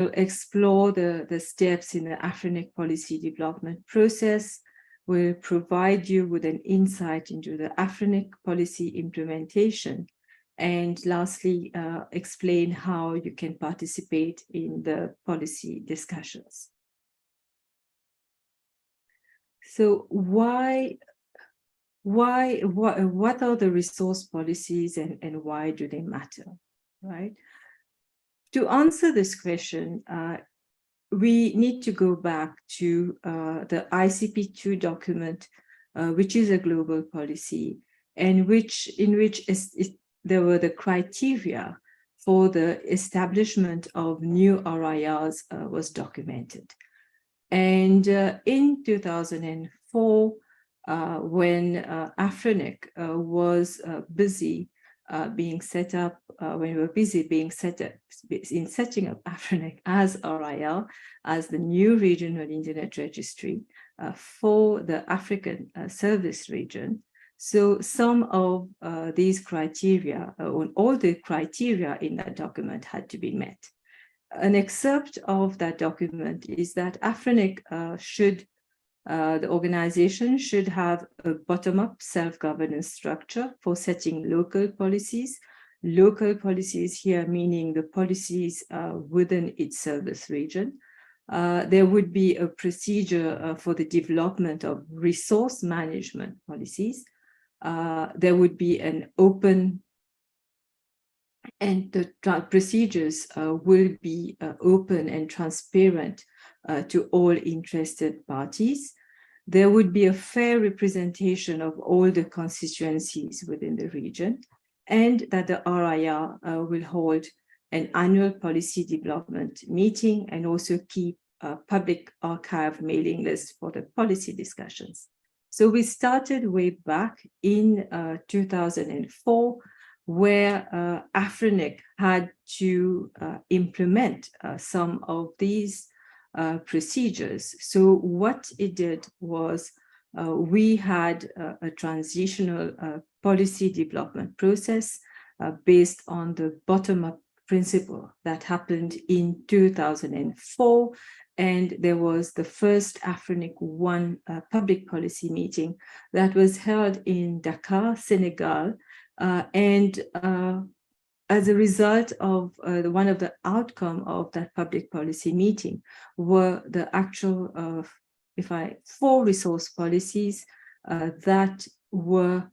explore the steps in the AFRINIC policy development process. We'll provide you with an insight into the AFRINIC policy implementation. And lastly, explain how you can participate in the policy discussions. So what are the resource policies and why do they matter, right? To answer this question, we need to go back to the ICP2 document, which is a global policy, and in which there were the criteria for the establishment of new RIRs was documented. And in 2004, when AFRINIC was busy being set up, when we were busy being setting up AFRINIC as RIL, as the new regional internet registry for the African service region. So some of these criteria, all the criteria in that document had to be met. An excerpt of that document is that AFRINIC the organization should have a bottom-up self-governance structure for setting local policies. Local policies here meaning the policies within its service region. There would be a procedure for the development of resource management policies. There would be an open, and the procedures will be open and transparent to all interested parties. There would be a fair representation of all the constituencies within the region, and that the RIR will hold an annual policy development meeting and also keep a public archive mailing list for the policy discussions. So we started way back in 2004, where AFRINIC had to implement some of these procedures. So what it did was we had a transitional policy development process based on the bottom-up principle that happened in 2004. And there was the first AFRINIC 1 public policy meeting that was held in Dakar, Senegal. As a result of one of the outcome of that public policy meeting were the actual 4 resource policies that were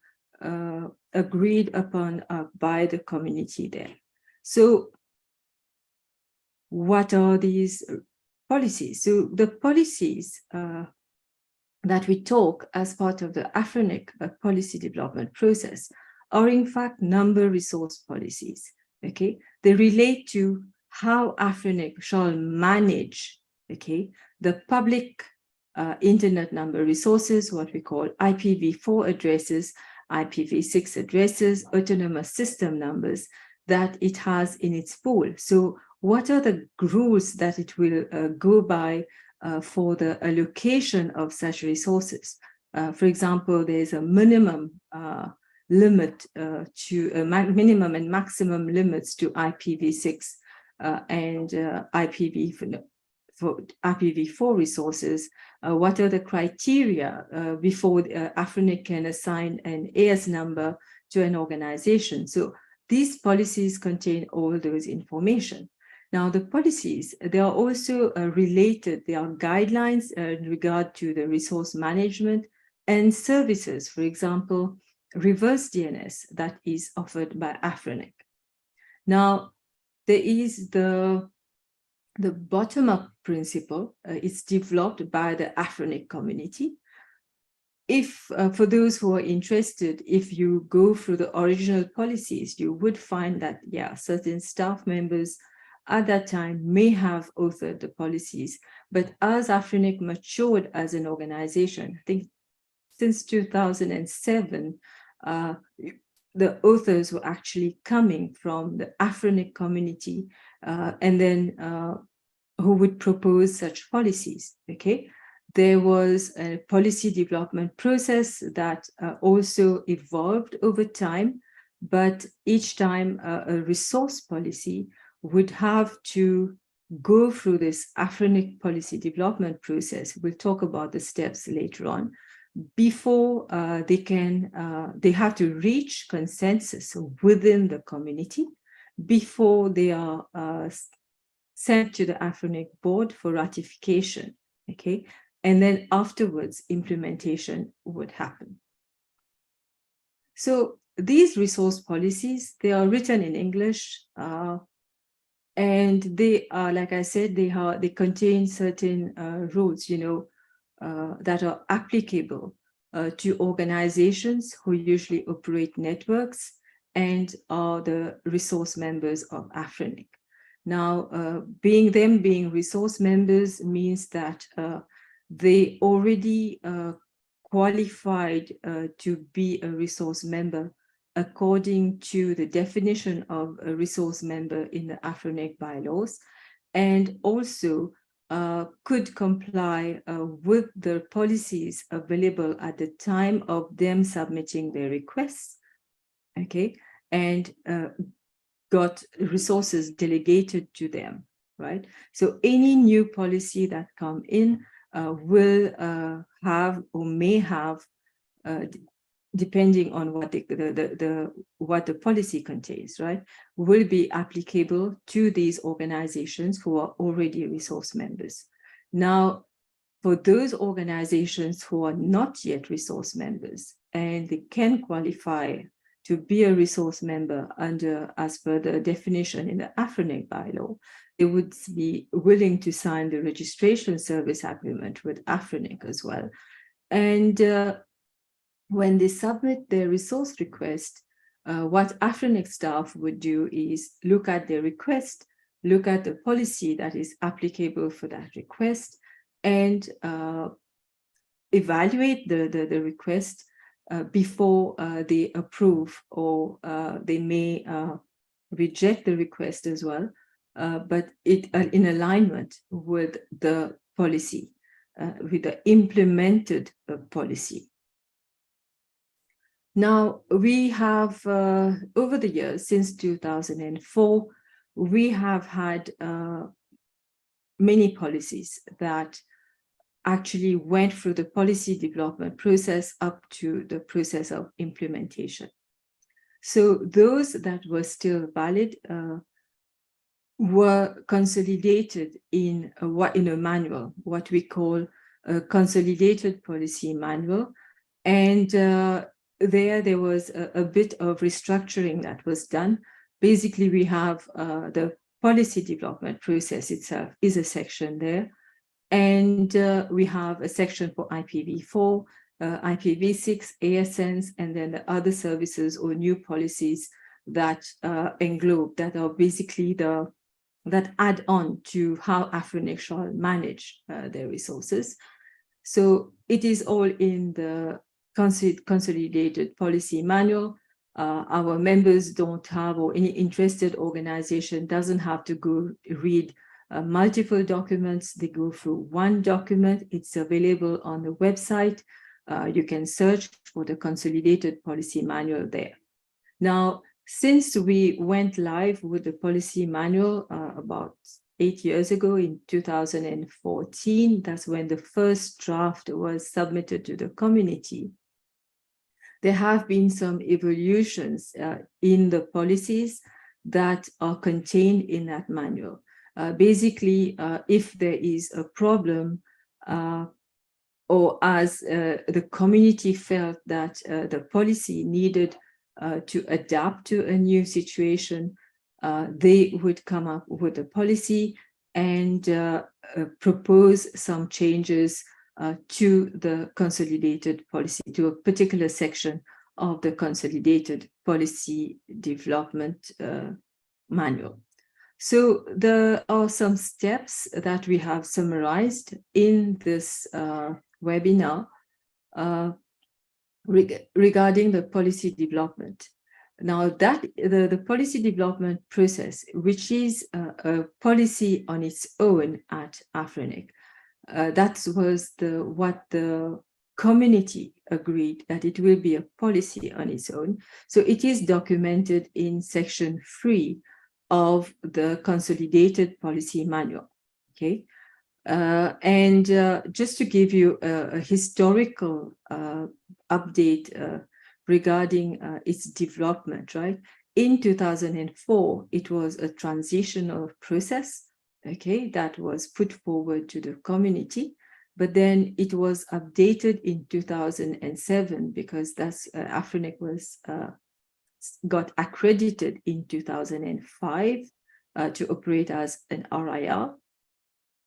agreed upon by the community there. So what are these policies? So the policies that we talk as part of the AFRINIC policy development process are in fact number resource policies, okay? They relate to how AFRINIC shall manage, okay, the public internet number resources, what we call IPv4 addresses, IPv6 addresses, autonomous system numbers that it has in its pool. So what are the rules that it will go by for the allocation of such resources? For example, there's a minimum limit to minimum and maximum limits to IPv6 and IPv4 resources. What are the criteria before AFRINIC can assign an AS number to an organization? So these policies contain all those information. Now, the policies, they are also related. They are guidelines in regard to the resource management and services. For example, reverse DNS that is offered by AFRINIC. Now, there is the bottom-up principle. It's developed by the AFRINIC community. If, for those who are interested, if you go through the original policies, you would find that, yeah, certain staff members at that time may have authored the policies, but as AFRINIC matured as an organization, I think since 2007, the authors were actually coming from the AFRINIC community and then who would propose such policies, okay? There was a policy development process that also evolved over time, but each time a resource policy would have to go through this AFRINIC policy development process. We'll talk about the steps later on. Before they have to reach consensus within the community before they are sent to the AFRINIC board for ratification, okay? And then afterwards, implementation would happen. So these resource policies, they are written in English, and they are, like I said, they contain certain rules, that are applicable to organizations who usually operate networks and are the resource members of AFRINIC. Now, being resource members means that they already qualified to be a resource member according to the definition of a resource member in the AFRINIC bylaws, and also could comply with the policies available at the time of them submitting their requests, okay, and got resources delegated to them, right? So any new policy that come in will have or may have, depending on what the policy contains, right, will be applicable to these organizations who are already resource members. Now, for those organizations who are not yet resource members and they can qualify to be a resource member as per the definition in the AFRINIC bylaw, they would be willing to sign the registration service agreement with AFRINIC as well. And when they submit their resource request, what AFRINIC staff would do is look at their request, look at the policy that is applicable for that request, and evaluate the request before they approve, or they may reject the request as well, but it in alignment with the policy, with the implemented policy. Now, we have, over the years, since 2004, we have had many policies that actually went through the policy development process up to the process of implementation. So those that were still valid were consolidated in a manual, what we call a consolidated policy manual. And there was a bit of restructuring that was done. Basically, we have the policy development process itself is a section there. And we have a section for IPv4, IPv6, ASNs, and then the other services or new policies that englobe, that are basically that add on to how AFRINIC shall manage their resources. So it is all in the consolidated policy manual. Our members don't have, or any interested organization doesn't have to go read multiple documents. They go through one document. It's available on the website. You can search for the consolidated policy manual there. Now, since we went live with the policy manual about 8 years ago in 2014, that's when the first draft was submitted to the community. There have been some evolutions in the policies that are contained in that manual. Basically, if there is a problem, or as the community felt that the policy needed to adapt to a new situation, they would come up with a policy and propose some changes to the consolidated policy, to a particular section of the consolidated policy development manual. So there are some steps that we have summarized in this webinar regarding the policy development. Now, that the policy development process, which is a policy on its own at AFRINIC, that was what the community agreed, that it will be a policy on its own. So it is documented in section 3 of the consolidated policy manual. Okay. Just to give you a historical update regarding its development, right? In 2004, it was a transitional process, okay, that was put forward to the community, but then it was updated in 2007 because that's AFRINIC was got accredited in 2005 to operate as an RIR.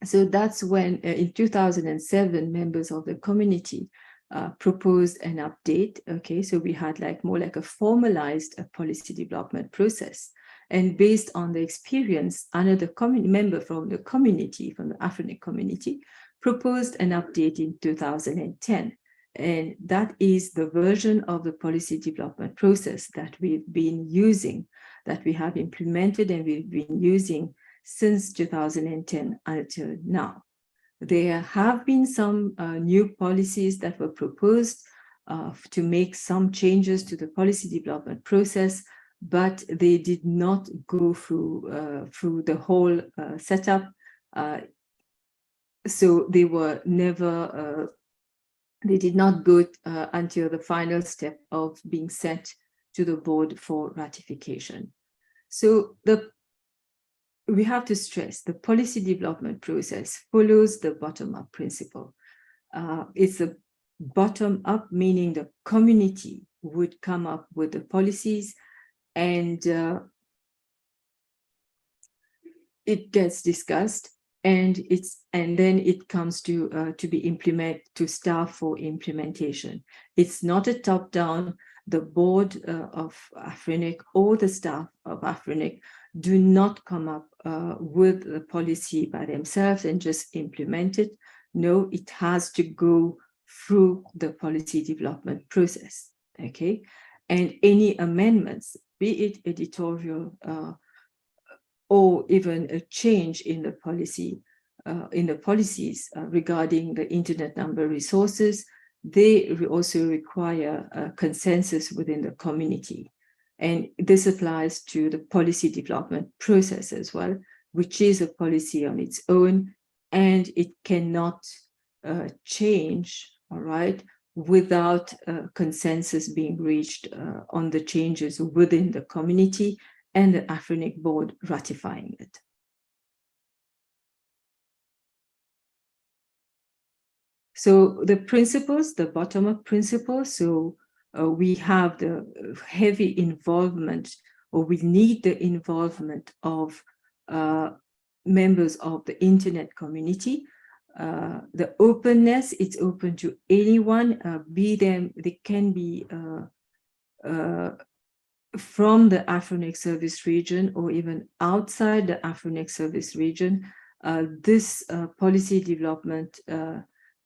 So that's when, in 2007, members of the community proposed an update. Okay, so we had more like a formalized policy development process. And based on the experience, another member from the community, from the AFRINIC community, proposed an update in 2010. And that is the version of the policy development process that we've been using, that we have implemented and we've been using since 2010 until now. There have been some new policies that were proposed to make some changes to the policy development process, but they did not go through the whole setup. So they were never, they did not go until the final step of being sent to the board for ratification. So we have to stress the policy development process follows the bottom-up principle. It's a bottom-up, meaning the community would come up with the policies and it gets discussed and then it comes to be implemented, to staff for implementation. It's not a top-down. The board of AFRINIC or the staff of AFRINIC do not come up with the policy by themselves and just implement it. No, it has to go through the policy development process, okay? And any amendments, be it editorial or even a change in the policy, in the policies regarding the internet number resources, they also require a consensus within the community. And this applies to the policy development process as well, which is a policy on its own, and it cannot change, all right, without consensus being reached on the changes within the community and the AFRINIC board ratifying it. So the principles, the bottom-up principles, so we have the heavy involvement, or we need the involvement of members of the internet community. The openness, it's open to anyone, they can be from the AFRINIC service region or even outside the AFRINIC service region. This policy development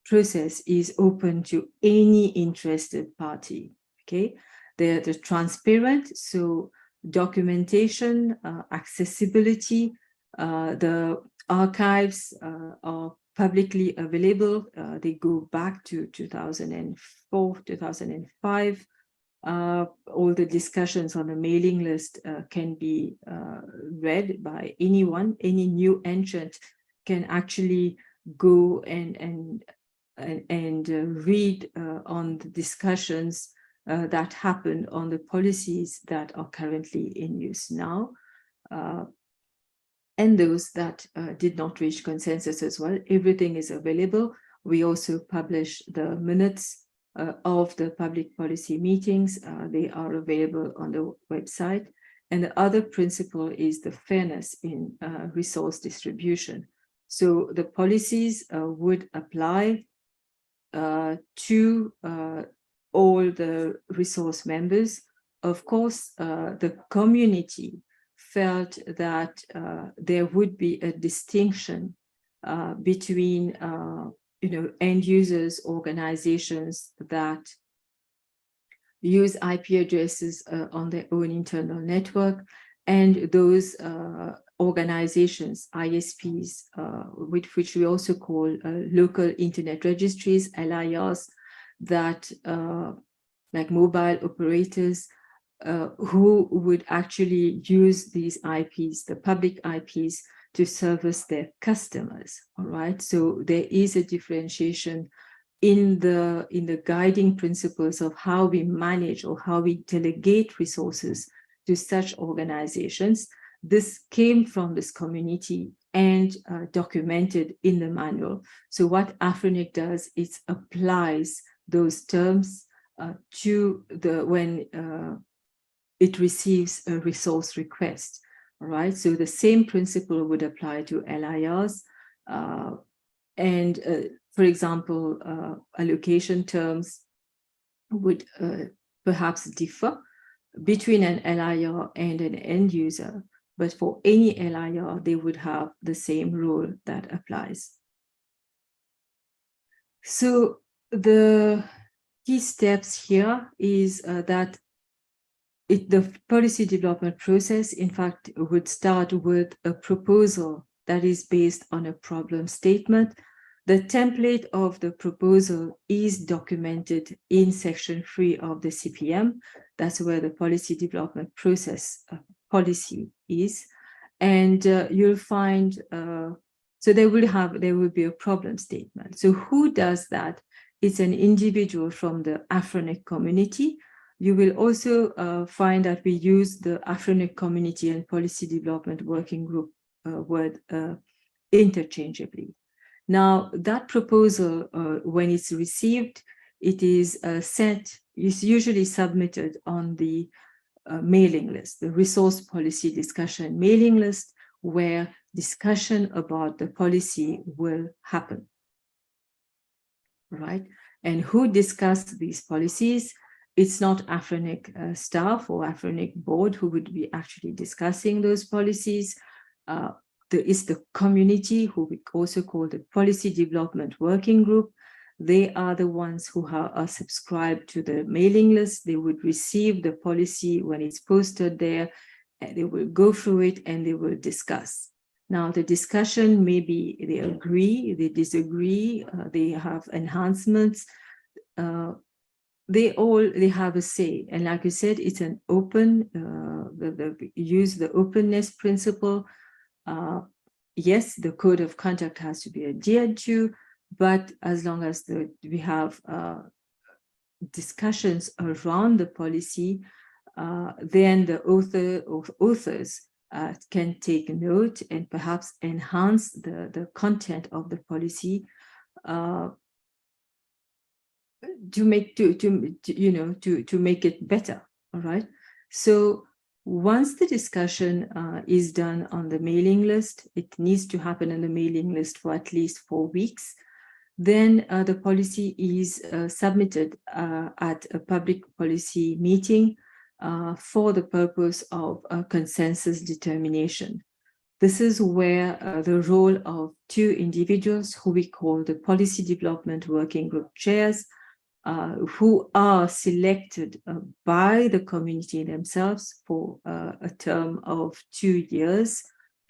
process is open to any interested party, okay? They're transparent, so documentation, accessibility, the archives are publicly available. They go back to 2004, 2005. All the discussions on the mailing list can be read by anyone. Any new entrant can actually go and read on the discussions that happen on the policies that are currently in use now, and those that did not reach consensus as well. Everything is available. We also publish the minutes of the public policy meetings. They are available on the website. And the other principle is the fairness in resource distribution. So the policies would apply to all the resource members. Of course, the community felt that there would be a distinction between end users, organizations that use IP addresses on their own internal network, and those organizations, ISPs, which we also call local internet registries, LIRs, that like mobile operators, who would actually use these IPs, the public IPs, to service their customers. All right, so there is a differentiation in the guiding principles of how we manage or how we delegate resources to such organizations. This came from this community and documented in the manual. So what AFRINIC does is applies those terms to when it receives a resource request. All right, so the same principle would apply to LIRs. For example, allocation terms would perhaps differ between an LIR and an end user, but for any LIR, they would have the same rule that applies. So the key steps here is that the policy development process, in fact, would start with a proposal that is based on a problem statement. The template of the proposal is documented in section 3 of the CPM. That's where the policy development process policy is. And you'll find, so there will be a problem statement. So who does that? It's an individual from the AFRINIC community. You will also find that we use the AFRINIC Community and Policy Development Working Group word interchangeably. Now, that proposal, when it's received, it is usually submitted on the mailing list, the resource policy discussion mailing list, where discussion about the policy will happen, right? And who discussed these policies? It's not AFRINIC staff or AFRINIC board who would be actually discussing those policies. There is the community, who we also call the Policy Development Working Group. They are the ones who are subscribed to the mailing list. They would receive the policy when it's posted there. They will go through it and they will discuss. Now, the discussion, maybe they agree, they disagree, they have enhancements. They have a say. And like I said, it's an open, use the openness principle. Yes, the code of conduct has to be adhered to, but as long as we have discussions around the policy, then the authors can take note and perhaps enhance the content of the policy to make it better. All right. So once the discussion is done on the mailing list, it needs to happen on the mailing list for at least 4 weeks. Then the policy is submitted at a public policy meeting for the purpose of consensus determination. This is where the role of 2 individuals who we call the Policy Development Working Group chairs, who are selected by the community themselves for a term of 2 years.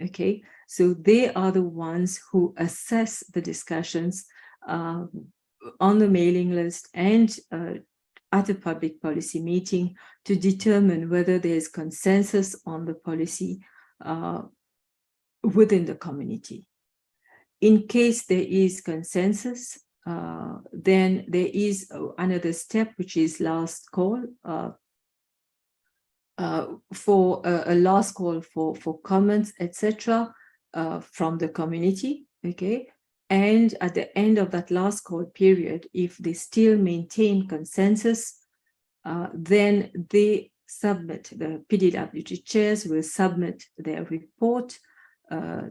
Okay, so they are the ones who assess the discussions on the mailing list and at a public policy meeting to determine whether there's consensus on the policy within the community. In case there is consensus, then there is another step, which is last call for a last call for comments, etc., from the community. Okay, and at the end of that last call period, if they still maintain consensus, then they submit, the PDWG chairs will submit their report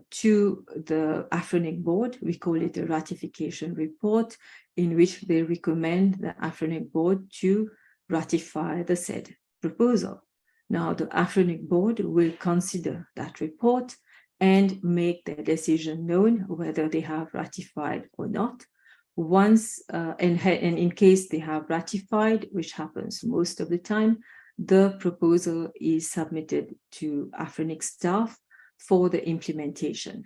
to the AFRINIC board. We call it a ratification report, in which they recommend the AFRINIC board to ratify the said proposal. Now, the AFRINIC board will consider that report and make their decision known whether they have ratified or not. Once, and in case they have ratified, which happens most of the time, the proposal is submitted to AFRINIC staff for the implementation.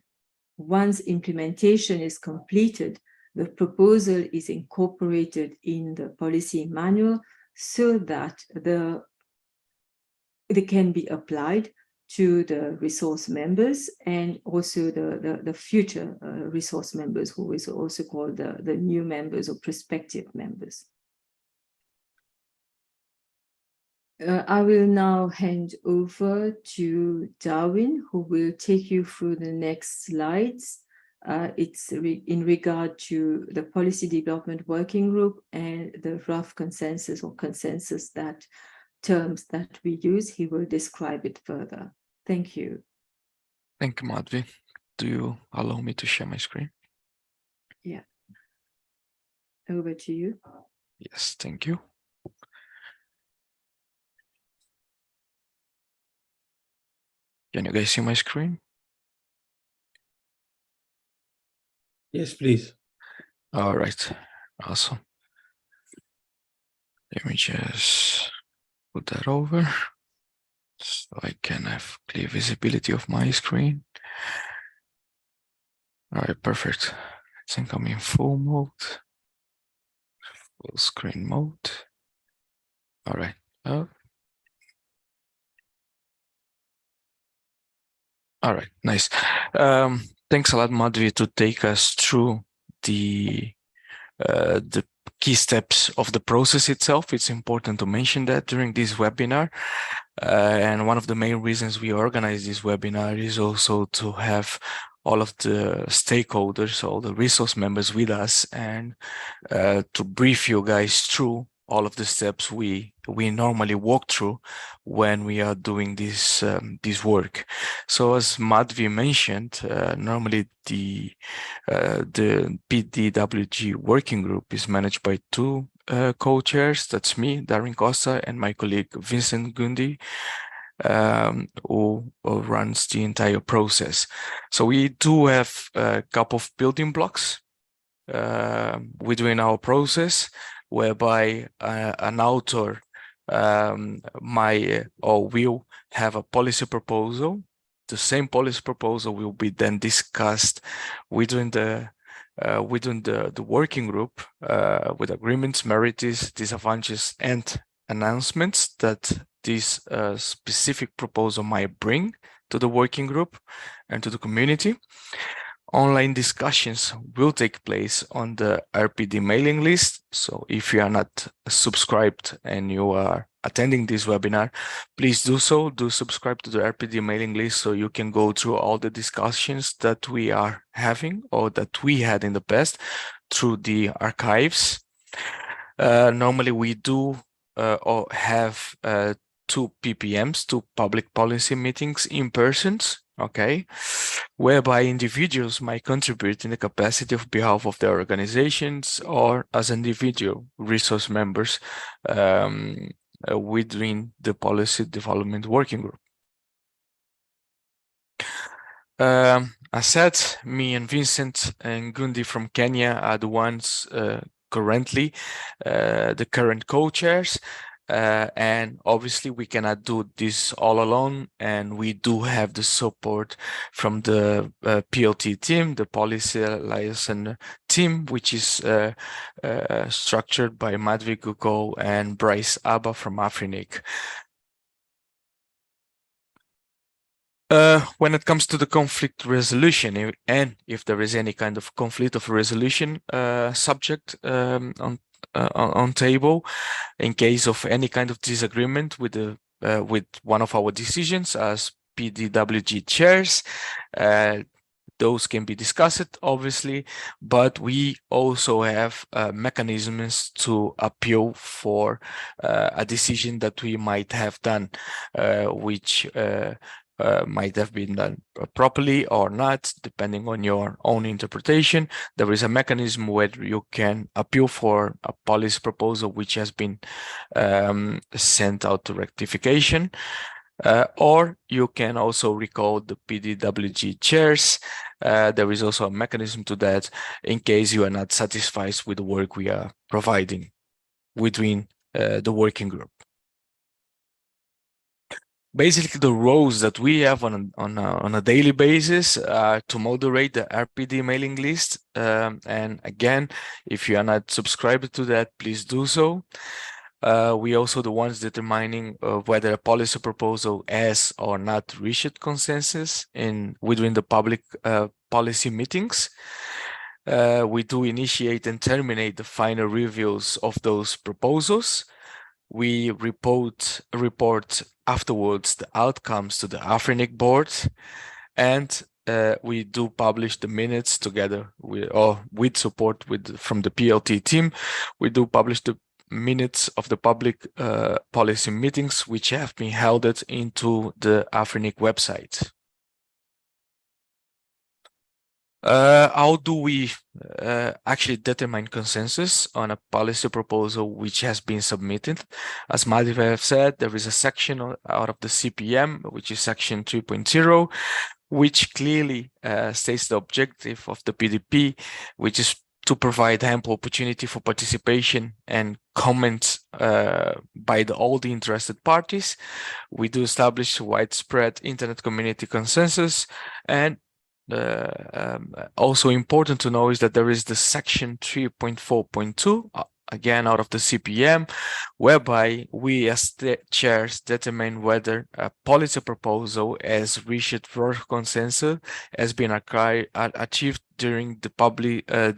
Once implementation is completed, the proposal is incorporated in the policy manual so that the they can be applied to the resource members and also the future resource members, who is also called the new members or prospective members. I will now hand over to Darwin, who will take you through the next slides. It's in regard to the Policy Development Working Group and the rough consensus or consensus that terms that we use. He will describe it further. Thank you. Thank you, Madhvi. Do you allow me to share my screen? Yeah. Over to you. Yes, thank you. Can you guys see my screen? Yes, please. All right, awesome. Let me just put that over so I can have clear visibility of my screen. All right, perfect. I think I'm in full mode, full screen mode. All right. All right, nice. Thanks a lot, Madhvi, to take us through the key steps of the process itself. It's important to mention that during this webinar. And one of the main reasons we organize this webinar is also to have all of the stakeholders, all the resource members with us, and to brief you guys through all of the steps we normally walk through when we are doing this work. So as Madhvi mentioned, normally the PDWG working group is managed by two co-chairs. That's me, Darwin Costa, and my colleague Vincent Gundi, who runs the entire process. So we do have a couple of building blocks within our process, whereby an author will have a policy proposal. The same policy proposal will be then discussed within the working group with agreements, merits, disadvantages, and announcements that this specific proposal might bring to the working group and to the community. Online discussions will take place on the RPD mailing list. So if you are not subscribed and you are attending this webinar, please do so. Do subscribe to the RPD mailing list so you can go through all the discussions that we are having or that we had in the past through the archives. Normally we do or have two PPMs, two public policy meetings in person, okay, whereby individuals might contribute in the capacity of behalf of their organizations or as individual resource members within the policy development working group. As said, me and Vincent and Gundi from Kenya are the ones currently the current co-chairs. And obviously we cannot do this all alone, and we do have the support from the PLT team, the Policy Liaison team, which is structured by Madhvi Gugol and Bryce Abba from AFRINIC. When it comes to the conflict resolution, and if there is any kind of conflict of resolution subject on table, in case of any kind of disagreement with one of our decisions as PDWG chairs, those can be discussed, obviously, but we also have mechanisms to appeal for a decision that we might have done, which might have been done properly or not, depending on your own interpretation. There is a mechanism where you can appeal for a policy proposal which has been sent out to rectification, or you can also recall the PDWG chairs. There is also a mechanism to that in case you are not satisfied with the work we are providing within the working group. Basically, the roles that we have on a daily basis are to moderate the RPD mailing list. And again, if you are not subscribed to that, please do so. We also the ones determining whether a policy proposal has or not reached consensus within the public policy meetings. We do initiate and terminate the final reviews of those proposals. We report afterwards the outcomes to the AFRINIC board, and we do publish the minutes together with support from the PLT team. We do publish the minutes of the public policy meetings which have been held into the AFRINIC website. How do we actually determine consensus on a policy proposal which has been submitted? As Madhav have said, there is a section out of the CPM, which is section 3.0, which clearly states the objective of the PDP, which is to provide ample opportunity for participation and comments by all the interested parties. We do establish widespread internet community consensus, and also important to know is that there is the section 3.4.2, again out of the CPM, whereby we as the chairs determine whether a policy proposal has reached broad consensus has been achieved during the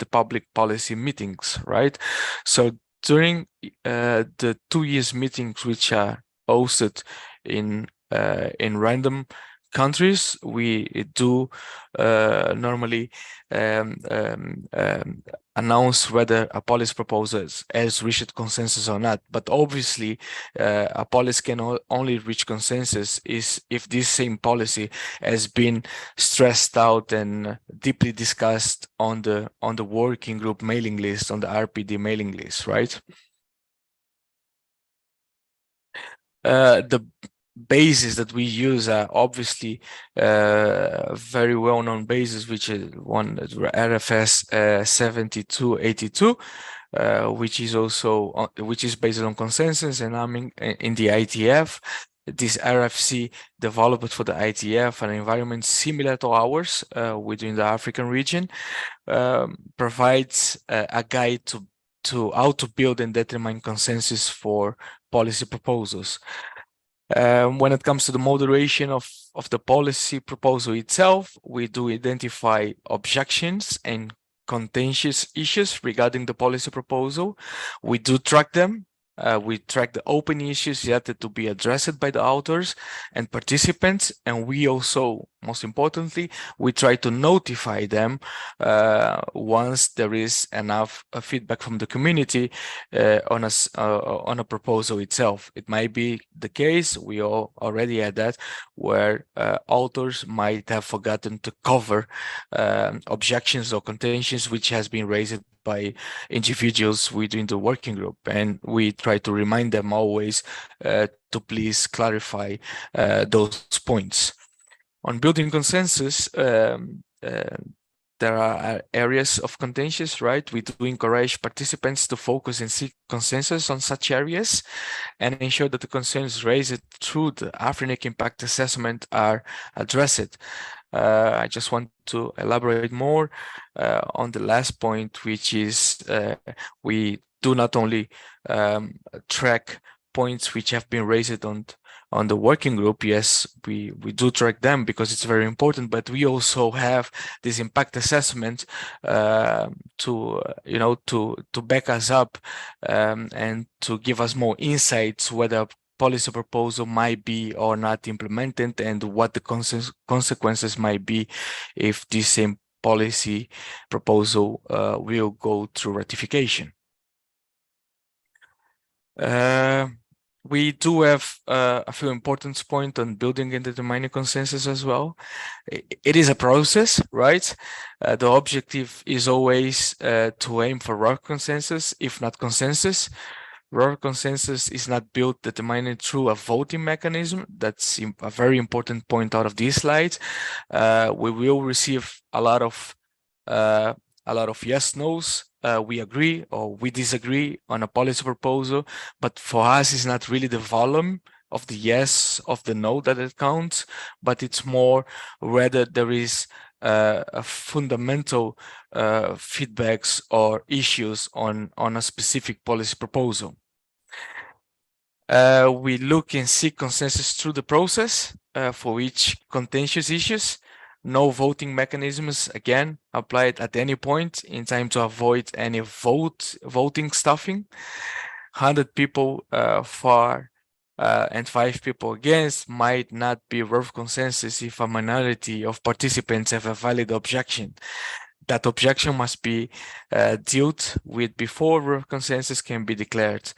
public policy meetings, right? So during the 2 years meetings which are hosted in random countries, we do normally announce whether a policy proposal has reached consensus or not. But obviously, a policy can only reach consensus if this same policy has been stressed out and deeply discussed on the working group mailing list, on the RPD mailing list, right? The bases that we use are obviously very well-known bases, which is one RFS 7282, which is also which is based on consensus and aiming in the ITF. This RFC developed for the ITF, an environment similar to ours within the African region, provides a guide to how to build and determine consensus for policy proposals. When it comes to the moderation of the policy proposal itself, we do identify objections and contentious issues regarding the policy proposal. We do track them. We track the open issues yet to be addressed by the authors and participants, and we also, most importantly, we try to notify them once there is enough feedback from the community on a proposal itself. It might be the case, we all already had that, where authors might have forgotten to cover objections or contentions which has been raised by individuals within the working group, and we try to remind them always to please clarify those points. On building consensus, there are areas of contentions, right? We do encourage participants to focus and seek consensus on such areas and ensure that the concerns raised through the AFRINIC impact assessment are addressed. I just want to elaborate more on the last point, which is we do not only track points which have been raised on the working group. Yes, we do track them because it's very important, but we also have this impact assessment to back us up and to give us more insights whether policy proposal might be or not implemented and what the consequences might be if this same policy proposal will go through ratification. We do have a few important points on building and determining consensus as well. It is a process, right? The objective is always to aim for raw consensus, if not consensus. Raw consensus is not built determined through a voting mechanism. That's a very important point out of these slides. We will receive a lot of yes, no's. We agree or we disagree on a policy proposal, but for us, it's not really the volume of the yes, of the no that it counts, but it's more whether there is a fundamental feedbacks or issues on a specific policy proposal. We look and seek consensus through the process for each contentious issues. No voting mechanisms, again, applied at any point in time to avoid any voting stuffing. 100 people for and 5 people against might not be worth consensus if a minority of participants have a valid objection. That objection must be dealt with before consensus can be declared.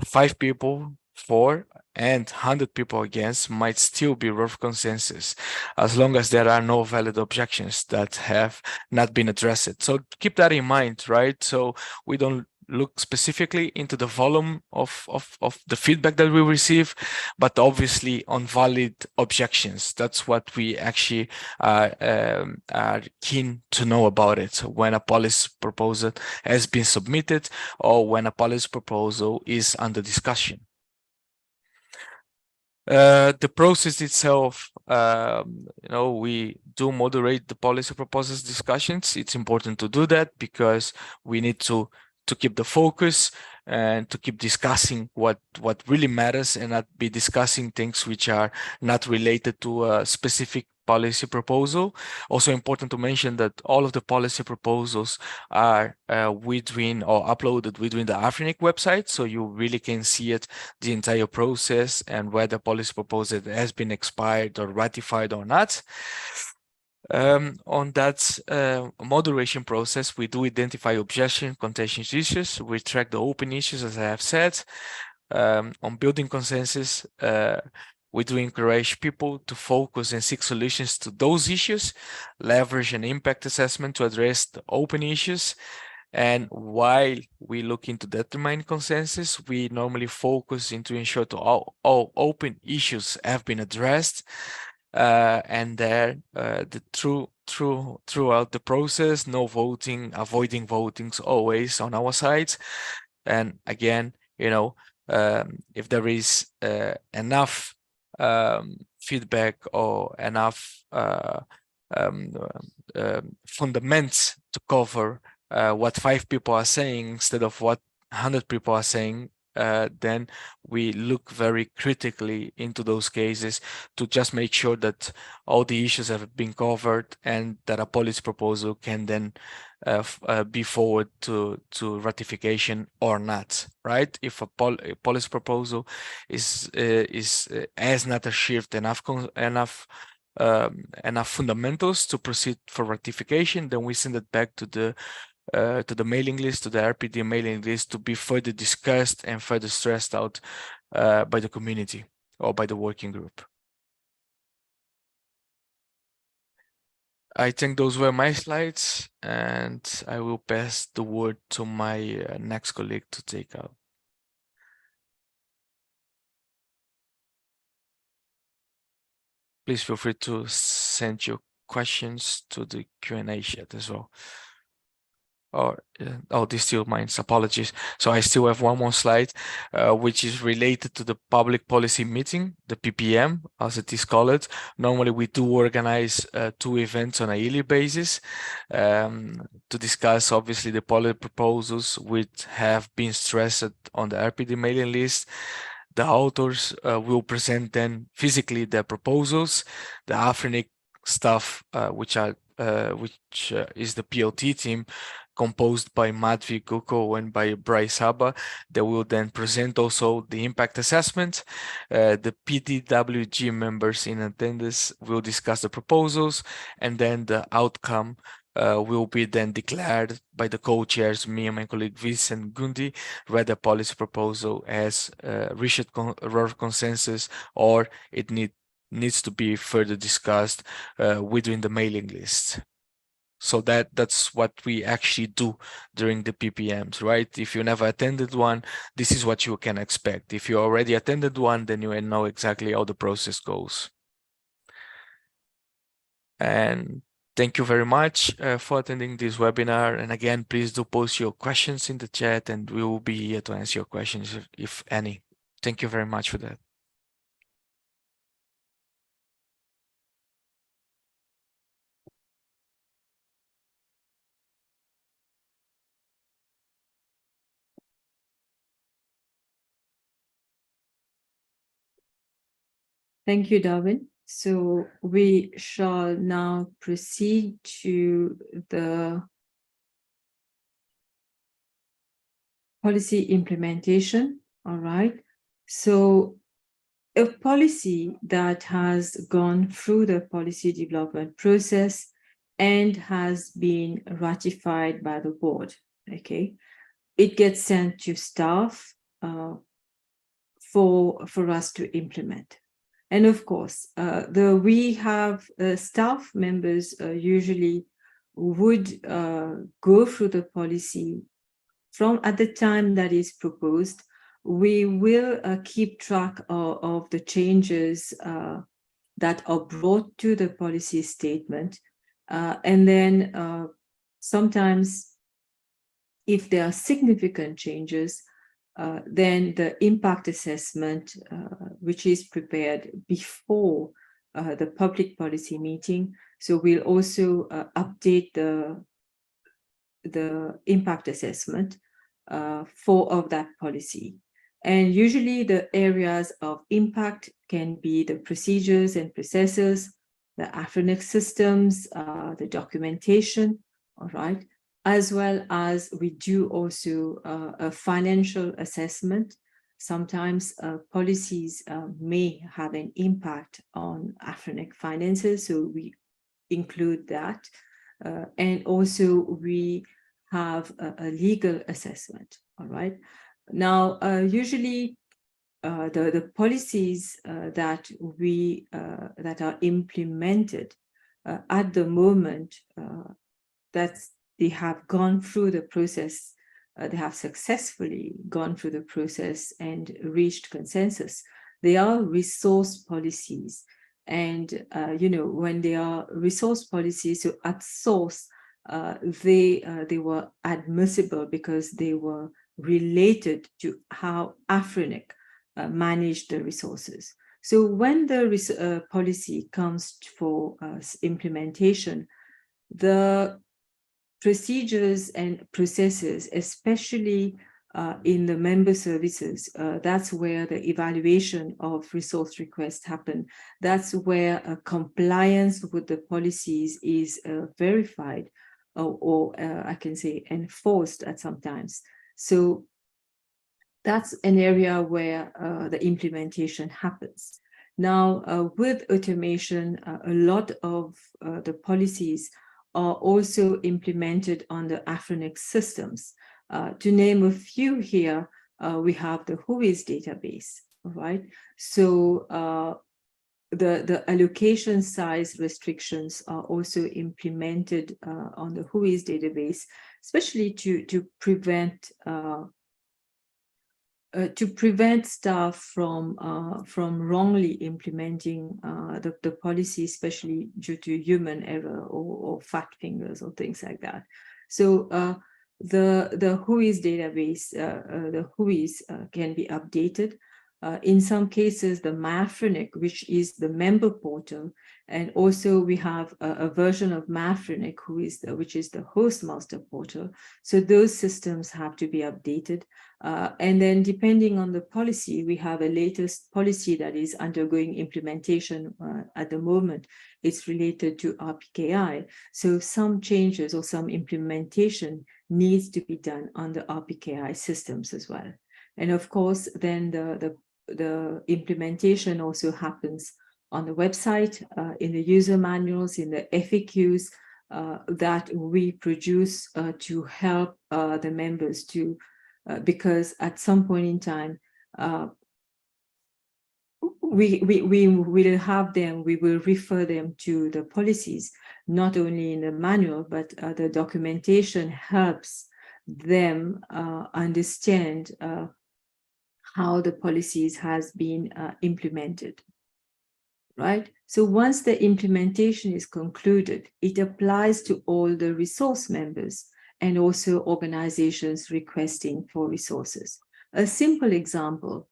5 people for and 100 people against might still be worth consensus as long as there are no valid objections that have not been addressed. So keep that in mind, right? So we don't look specifically into the volume of the feedback that we receive, but obviously on valid objections. That's what we actually are keen to know about it when a policy proposal has been submitted or when a policy proposal is under discussion. The process itself, we do moderate the policy proposals discussions. It's important to do that because we need to keep the focus and to keep discussing what really matters and not be discussing things which are not related to a specific policy proposal. Also important to mention that all of the policy proposals are within or uploaded within the AFRINIC website, so you really can see it, the entire process, and whether policy proposal has been expired or ratified or not. On that moderation process, we do identify objection, contentious issues. We track the open issues, as I have said. On building consensus, we do encourage people to focus and seek solutions to those issues, leverage an impact assessment to address the open issues. And while we look into determine consensus, we normally focus into ensure to all open issues have been addressed. And there, throughout the process, no voting, avoiding votings always on our side. And again, if there is enough feedback or enough fundamentals to cover what 5 people are saying instead of what 100 people are saying, then we look very critically into those cases to just make sure that all the issues have been covered and that a policy proposal can then be forward to ratification or not, right? If a policy proposal has not achieved enough fundamentals to proceed for ratification, then we send it back to the mailing list, to the RPD mailing list, to be further discussed and further stressed out by the community or by the working group. I think those were my slides, and I will pass the word to my next colleague to take out. Please feel free to send your questions to the Q&A chat as well. This still mine's, apologies. So I still have one more slide, which is related to the public policy meeting, the PPM, as it is called. Normally we do organize 2 events on a yearly basis to discuss obviously the policy proposals which have been stressed on the RPD mailing list. The authors will present then physically their proposals. The AFRINIC staff, which is the PLT team, composed by Madhvi Guko and by Bryce Haba. They will then present also the impact assessment. The PDWG members in attendance will discuss the proposals, and then the outcome will be then declared by the co-chairs, me and my colleague Vincent Gundi, whether policy proposal has reached consensus or it needs to be further discussed within the mailing list. So that's what we actually do during the PPMs, right? If you never attended one, this is what you can expect. If you already attended one, then you will know exactly how the process goes. And thank you very much for attending this webinar. And again, please do post your questions in the chat and we will be here to answer your questions if any. Thank you very much for that. Thank you, Darwin. So we shall now proceed to the policy implementation. All right. So a policy that has gone through the policy development process and has been ratified by the board, okay, it gets sent to staff for us to implement. And of course, we have staff members usually would go through the policy from at the time that is proposed. We will keep track of the changes that are brought to the policy statement. And then sometimes if there are significant changes, then the impact assessment, which is prepared before the public policy meeting. So we'll also update the impact assessment of that policy. And usually the areas of impact can be the procedures and processes, the AFRINIC systems, the documentation, all right, as well as we do also a financial assessment. Sometimes policies may have an impact on AFRINIC finances, so we include that. And also we have a legal assessment, all right? Now, usually the policies that are implemented at the moment that they have gone through the process, they have successfully gone through the process and reached consensus. They are resource policies. And, when they are resource policies, so at source, they were admissible because they were related to how AFRINIC managed the resources. So when the policy comes for implementation, the procedures and processes, especially in the member services, that's where the evaluation of resource requests happen. That's where compliance with the policies is verified or I can say enforced at some times. So that's an area where the implementation happens. Now, with automation, a lot of the policies are also implemented on the AFRINIC systems. To name a few here, we have the WHOIS database, all right? So the allocation size restrictions are also implemented on the WHOIS database, especially to prevent staff from wrongly implementing the policy, especially due to human error or fat fingers or things like that. So the WHOIS database, the WHOIS can be updated. In some cases, the MyAfrinic, which is the member portal, and also we have a version of MyAfrinic, which is the host master portal. So those systems have to be updated. And then depending on the policy, we have a latest policy that is undergoing implementation at the moment. It's related to RPKI. So some changes or some implementation needs to be done on the RPKI systems as well. And of course, then the implementation also happens on the website, in the user manuals, in the FAQs that we produce to help the members to, because at some point in time, we will have them, we will refer them to the policies, not only in the manual, but the documentation helps them understand how the policies has been implemented, right? So once the implementation is concluded, it applies to all the resource members and also organizations requesting for resources. A simple example,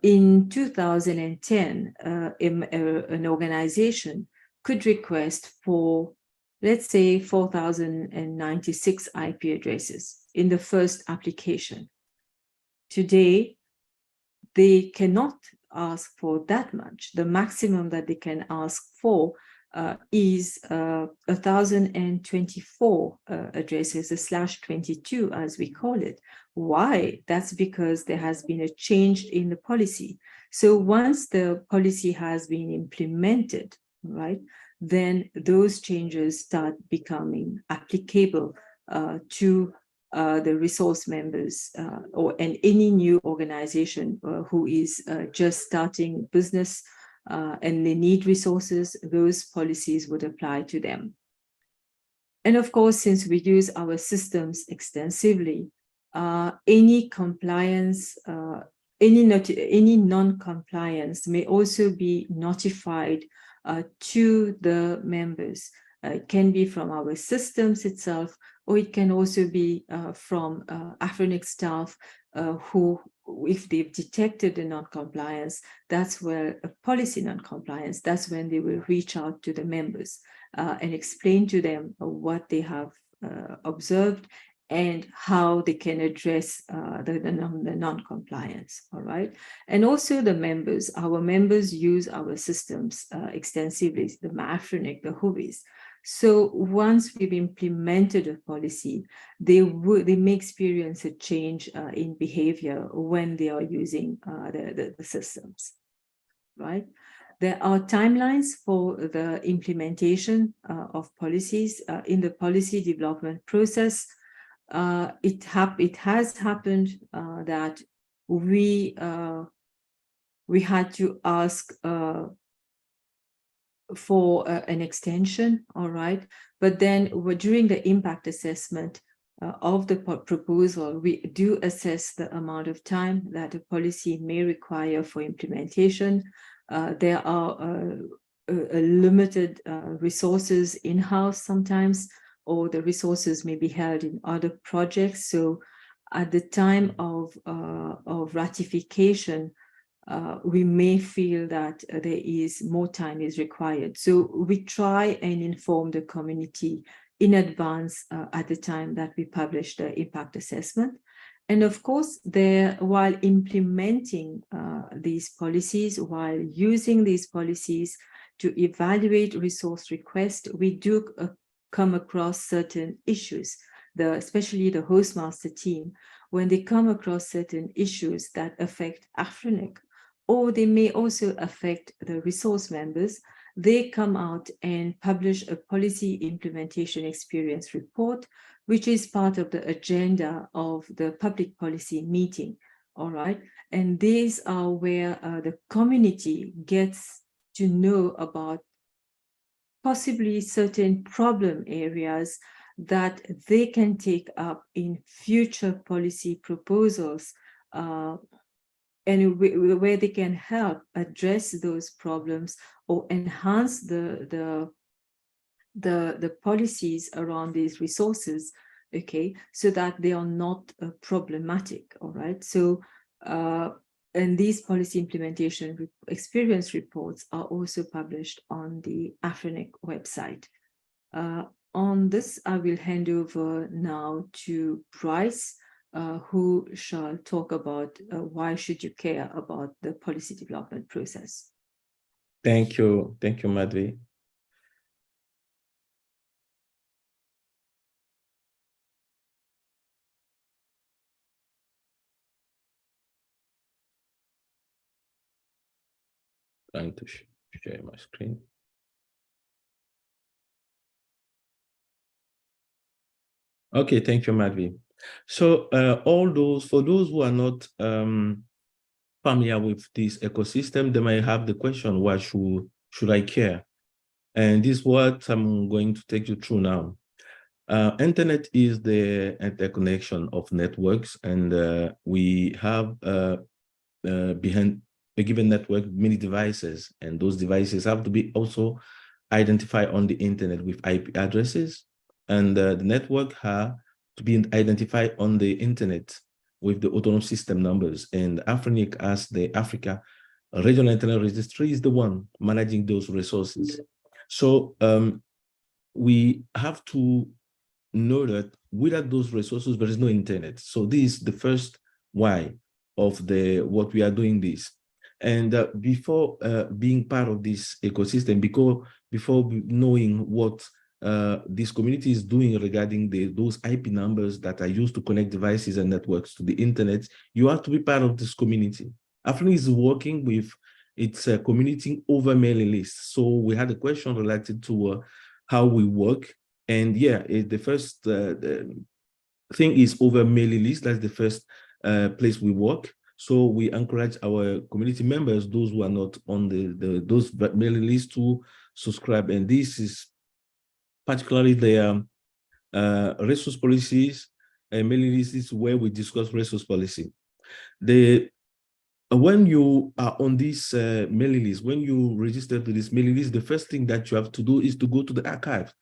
in 2010, an organization could request for, let's say, 4,096 IP addresses in the first application. Today, they cannot ask for that much. The maximum that they can ask for is 1,024 addresses, a /22 as we call it. Why? That's because there has been a change in the policy. So once the policy has been implemented, right, then those changes start becoming applicable to the resource members and any new organization who is just starting business and they need resources, those policies would apply to them. And of course, since we use our systems extensively, any compliance, any non-compliance may also be notified to the members. It can be from our systems itself, or it can also be from AFRINIC staff who, if they've detected a non-compliance, that's where a policy non-compliance, that's when they will reach out to the members and explain to them what they have observed and how they can address the non-compliance, all right? And also the members, our members use our systems extensively, the AFRINIC, the WHOIS. So once we've implemented a policy, they may experience a change in behavior when they are using the systems, right? There are timelines for the implementation of policies in the policy development process. It has happened that we had to ask for an extension, all right? But then during the impact assessment of the proposal, we do assess the amount of time that a policy may require for implementation. There are limited resources in-house sometimes, or the resources may be held in other projects. So at the time of ratification, we may feel that there is more time is required. So we try and inform the community in advance at the time that we publish the impact assessment. And of course, while implementing these policies, while using these policies to evaluate resource requests, we do come across certain issues, especially the hostmaster team, when they come across certain issues that affect AFRINIC, or they may also affect the resource members, they come out and publish a policy implementation experience report, which is part of the agenda of the public policy meeting, all right? And these are where the community gets to know about possibly certain problem areas that they can take up in future policy proposals and where they can help address those problems or enhance the policies around these resources, okay, so that they are not problematic, all right? So, and these policy implementation experience reports are also published on the AFRINIC website. On this, I will hand over now to Bryce, who shall talk about why should you care about the policy development process. Thank you, Madhvi. Trying to share my screen. Okay, thank you, Madhvi. So for those who are not familiar with this ecosystem, they may have the question, why should I care? And this is what I'm going to take you through now. Internet is the interconnection of networks, and we have behind a given network many devices, and those devices have to be also identified on the internet with IP addresses, and the network have to be identified on the internet with the autonomous system numbers. And AFRINIC, as the Africa Regional Internet Registry, is the one managing those resources. So we have to know that without those resources, there is no internet. So this is the first why of what we are doing this. And before being part of this ecosystem, before knowing what this community is doing regarding those IP numbers that are used to connect devices and networks to the internet, you have to be part of this community. AFRINIC is working with its community over mailing lists. So we had a question related to how we work. And yeah, the first thing is over mailing list. That's the first place we work. So we encourage our community members, those who are not on those mailing lists, to subscribe. And this is particularly the resource policies and mailing lists is where we discuss resource policy. When you are on this mailing list, when you register to this mailing list, the first thing that you have to do is to go to the archive,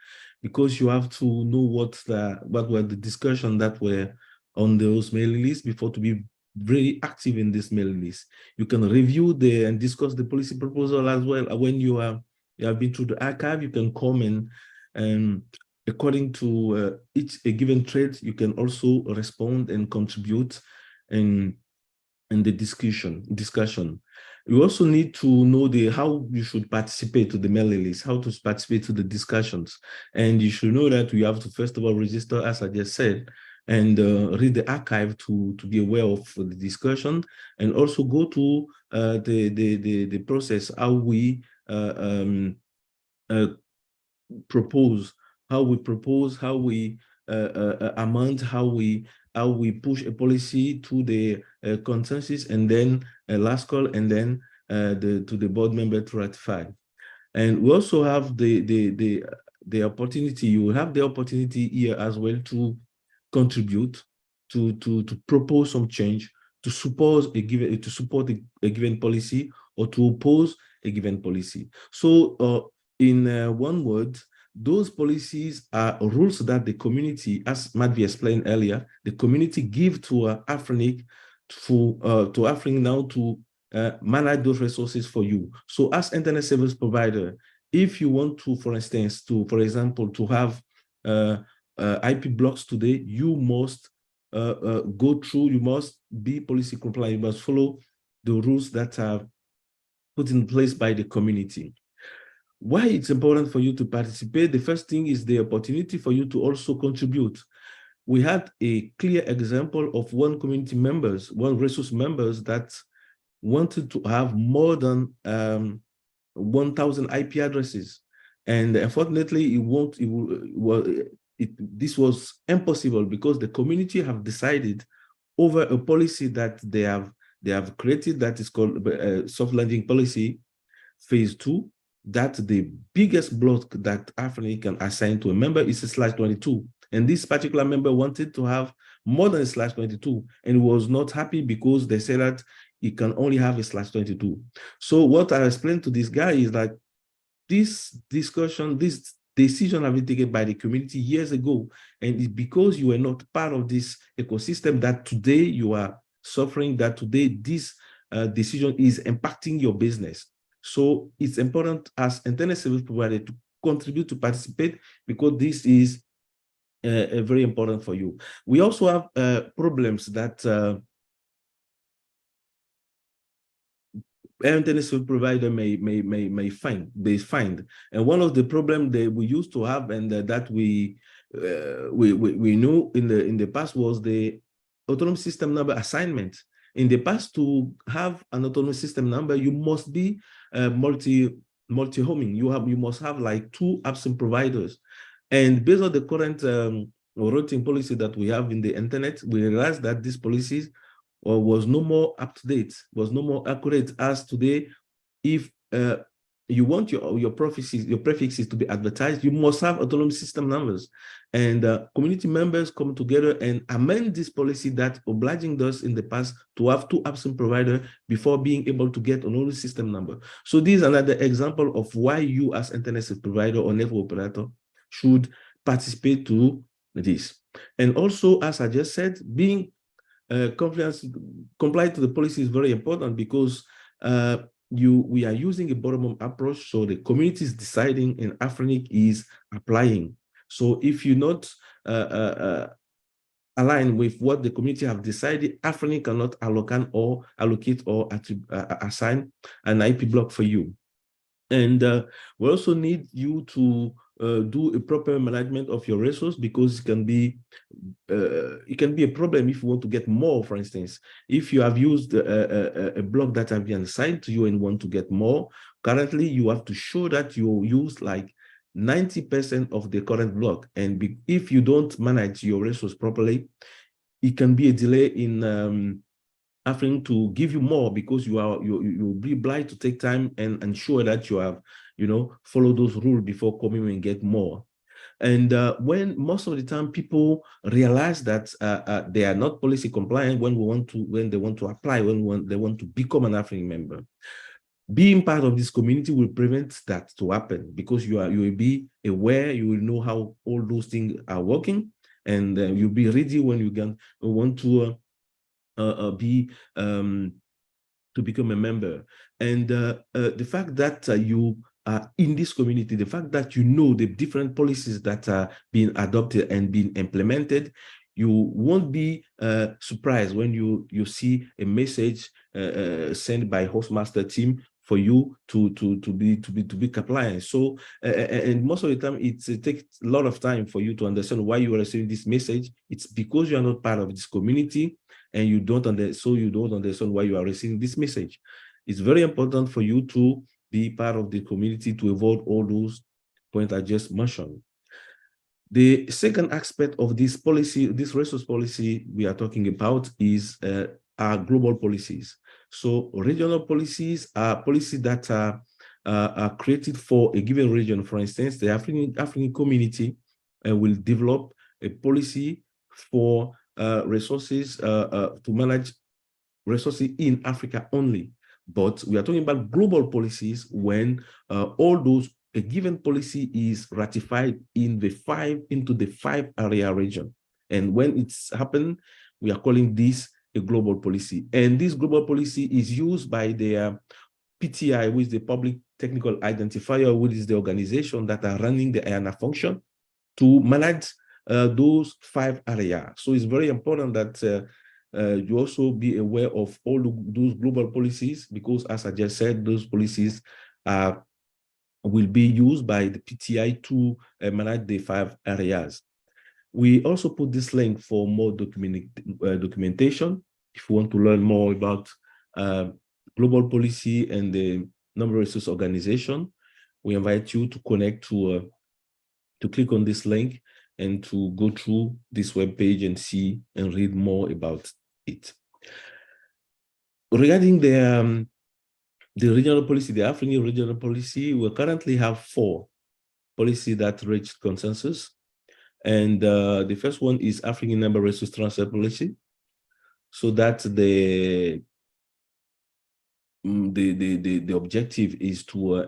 because you have to know what were the discussions that were on those mailing lists before to be very active in this mailing list. You can review and discuss the policy proposal as well. When you have been through the archive, you can come and according to a given thread, you can also respond and contribute in the discussion. You also need to know how you should participate to the mailing list, how to participate to the discussions. And you should know that you have to, first of all, register, as I just said, and read the archive to be aware of the discussion, and also go to the process, how we propose, how we amend, how we push a policy to the consensus, and then a last call, and then to the board member to ratify. And we also have the opportunity. You have the opportunity here as well to contribute, to propose some change, to support a given policy, or to oppose a given policy. So in one word, those policies are rules that the community, as Madvi explained earlier, the community give to AFRINIC, to AFRINIC now to manage those resources for you. So as internet service provider, if you want to, for instance, for example, to have IP blocks today, you must go through, you must be policy compliant, you must follow the rules that are put in place by the community. Why it's important for you to participate? The first thing is the opportunity for you to also contribute. We had a clear example of one resource members that wanted to have more than 1,000 IP addresses, and unfortunately, this was impossible because the community have decided over a policy that they have created, that is called soft landing policy phase 2. That the biggest block that AFRINIC can assign to a member is a /22. And this particular member wanted to have more than a /22 and was not happy because they said that he can only have a /22. So what I explained to this guy is that this discussion, this decision have been taken by the community years ago. And it's because you were not part of this ecosystem that today you are suffering, that today this decision is impacting your business. So it's important as internet service provider to contribute, to participate, because this is very important for you. We also have problems that internet service provider may find. And one of the problems that we used to have, and that we knew in the past, was the autonomous system number assignment. In the past, to have an autonomous system number, you must be multi-homing. You must have like 2 absent providers. And based on the current routing policy that we have in the internet, we realized that these policies was no more up to date, was no more accurate, as today, if you want your prefixes to be advertised, you must have autonomous system numbers. And community members come together and amend this policy that obliging us in the past to have 2 absent providers before being able to get autonomous system number. So this is another example of why you as internet service provider or network operator should participate to this. And also, as I just said, being compliant to the policy is very important, because we are using a bottom-up approach, so the community is deciding and AFRINIC is applying. So if you're not align with what the community have decided, AFRINIC cannot allocate or assign an IP block for you. And we also need you to do a proper management of your resource, because it can be a problem if you want to get more. For instance, if you have used a block that have been assigned to you and want to get more, currently you have to show that you use like 90% of the current block. And if you don't manage your resource properly, it can be a delay in AFRINIC to give you more, because you'll be obliged to take time and ensure that you have, follow those rules before coming and get more. And when most of the time people realize that they are not policy compliant when they want to apply, when they want to become an AFRINIC member, being part of this community will prevent that to happen, because you will be aware, you will know how all those things are working, and you'll be ready when you want to become a member. And the fact that you are in this community, the fact that you know the different policies that are being adopted and being implemented, you won't be surprised when you see a message sent by Hostmaster team for you to be compliant. So and most of the time it takes a lot of time for you to understand why you are receiving this message. It's because you are not part of this community, and you don't understand why you are receiving this message. It's very important for you to be part of the community to avoid all those points I just mentioned. The second aspect of this policy, this resource policy we are talking about, is our global policies. So regional policies are policies that are created for a given region. For instance, the African community will develop a policy for resources to manage resources in Africa only. But we are talking about global policies when a given policy is ratified into the 5-area region. And when it's happened, we are calling this a global policy. And this global policy is used by the PTI, which is the Public Technical Identifier, which is the organization that are running the IANA function, to manage those 5 areas. So it's very important that you also be aware of all those global policies, because as I just said, those policies will be used by the PTI to manage the 5 areas. We also put this link for more documentation. If you want to learn more about global policy and the Number Resource Organization, we invite you to connect to click on this link and to go through this webpage and see and read more about it. Regarding the regional policy, the AFRINIC regional policy, we currently have 4 policies that reached consensus. And the first one is African Number Resource Transfer Policy. So that the objective is to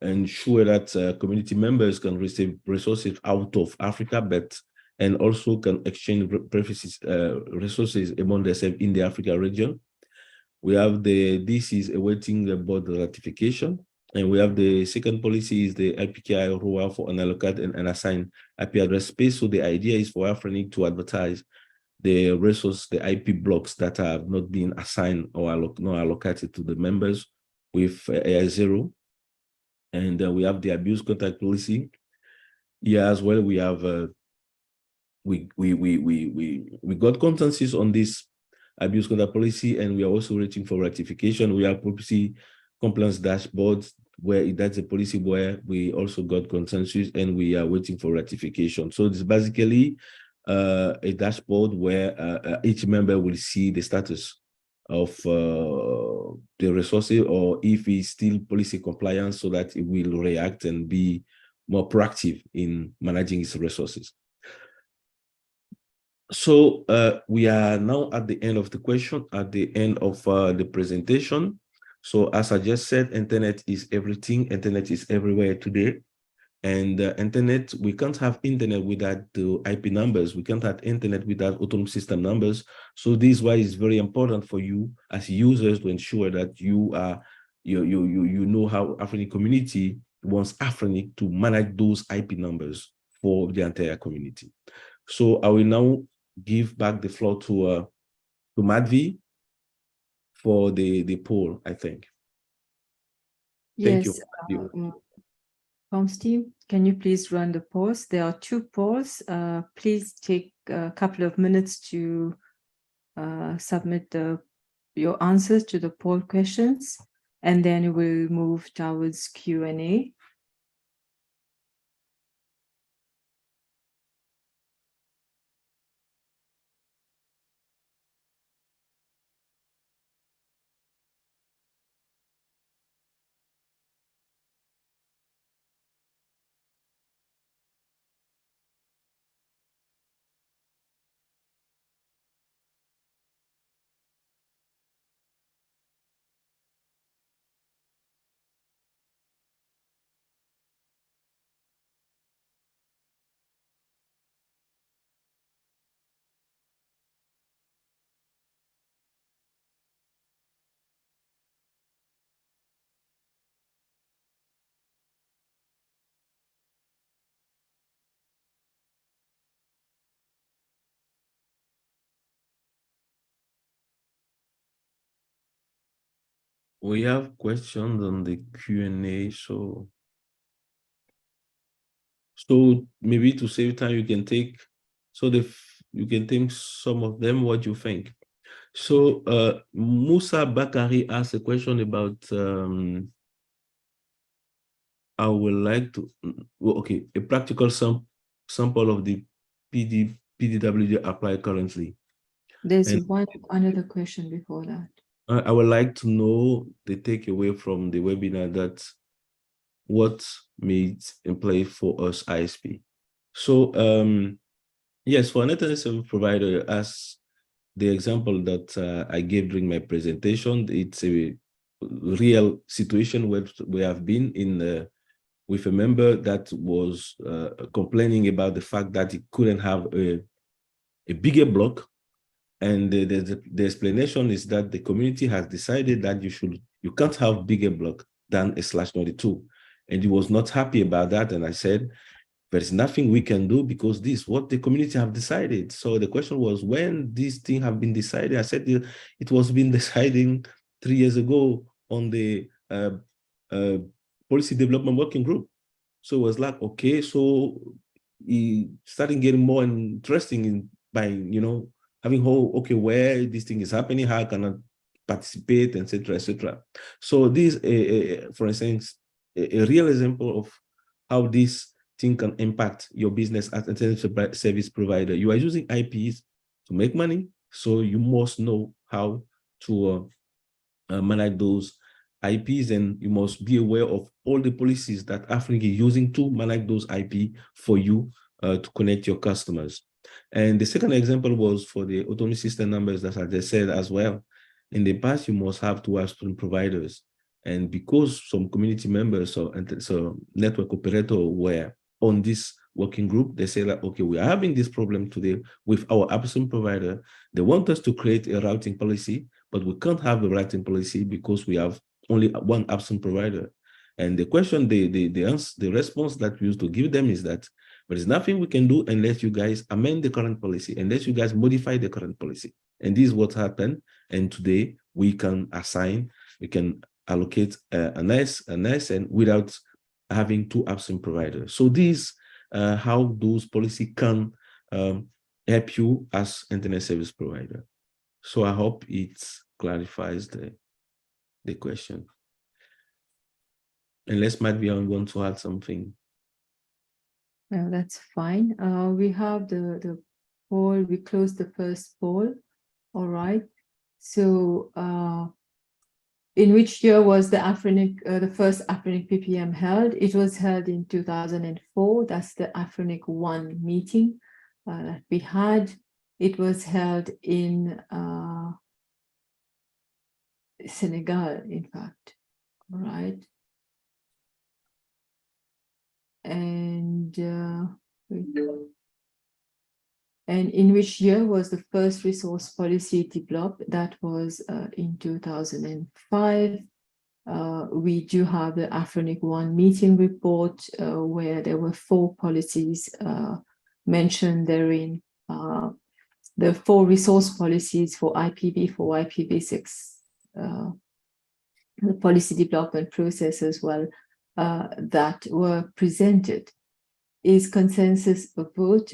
ensure that community members can receive resources out of Africa, and also can exchange resources among themselves in the Africa region. We have this is awaiting the board ratification. And we have the second policy is the LPKI ROA for unallocated and unassigned IP address space. So the idea is for AFRINIC to advertise the resource, the IP blocks that have not been assigned or not allocated to the members with AI0. And we have the abuse contact policy. Here as well, we have we got consensus on this abuse contact policy, and we are also waiting for ratification. We have policy compliance dashboards, where that's a policy where we also got consensus, and we are waiting for ratification. So it's basically a dashboard where each member will see the status of the resources, or if it's still policy compliant, so that it will react and be more proactive in managing its resources. So we are now at the end of the question, at the end of the presentation. So as I just said, internet is everything. Internet is everywhere today. And internet, we can't have internet without the IP numbers. We can't have internet without autonomous system numbers. So this is why it's very important for you as users to ensure that you know how AFRINIC community wants AFRINIC to manage those IP numbers for the entire community. So I will now give back the floor to Madvi for the poll, I think. Thank you. Yes, Comms team, can you please run the polls? There are 2 polls. Please take a couple of minutes to submit your answers to the poll questions, and then we'll move towards Q&A. We have questions on the Q&A, so maybe to save time, you can take some of them. What you think? So Musa Bakari asked a question about I would like to a practical sample of the PDWD applied currently. There's And another question before that. I would like to know the takeaway from the webinar, that what made in play for us ISP. So yes, for an internet service provider, as the example that I gave during my presentation, it's a real situation where we have been in with a member that was complaining about the fact that he couldn't have a bigger block. And the explanation is that the community has decided that you can't have bigger block than a /92. And he was not happy about that. And I said, there's nothing we can do because this is what the community have decided. So the question was, when these things have been decided, I said it was been deciding 3 years ago on the policy development working group. So it was like, okay, so he started getting more interesting in by, having okay, where this thing is happening, how can I participate, etc., etc. So this, for instance, a real example of how this thing can impact your business as internet service provider. You are using IPs to make money, so you must know how to manage those IPs, and you must be aware of all the policies that AFRINIC is using to manage those IP for you to connect your customers. And the second example was for the autonomy system numbers that I just said as well. In the past, you must have 2 upstream providers. And because some community members or so network operator were on this working group, they say that, okay, we are having this problem today with our upstream provider. They want us to create a routing policy, but we can't have a routing policy because we have only one upstream provider. And the question, the response that we used to give them is that there is nothing we can do unless you guys amend the current policy, unless you guys modify the current policy. And this is what happened. And today we can allocate a nice and without having 2 upstream providers. So these how those policies can help you as internet service provider. So I hope it clarifies the question. Unless Madvi want to add something. No, that's fine. We have the poll. We closed the first poll. All right. So in which year was the AFRINIC, the first AFRINIC PPM held? It was held in 2004. That's the AFRINIC 1 meeting that we had. It was held in Senegal, in fact. All right. And in which year was the first resource policy developed? That was in 2005. We do have the AFRINIC 1 meeting report where there were 4 policies mentioned therein. the 4 resource policies for IPv4, IPv6, the policy development process as well, that were presented. Is consensus a vote?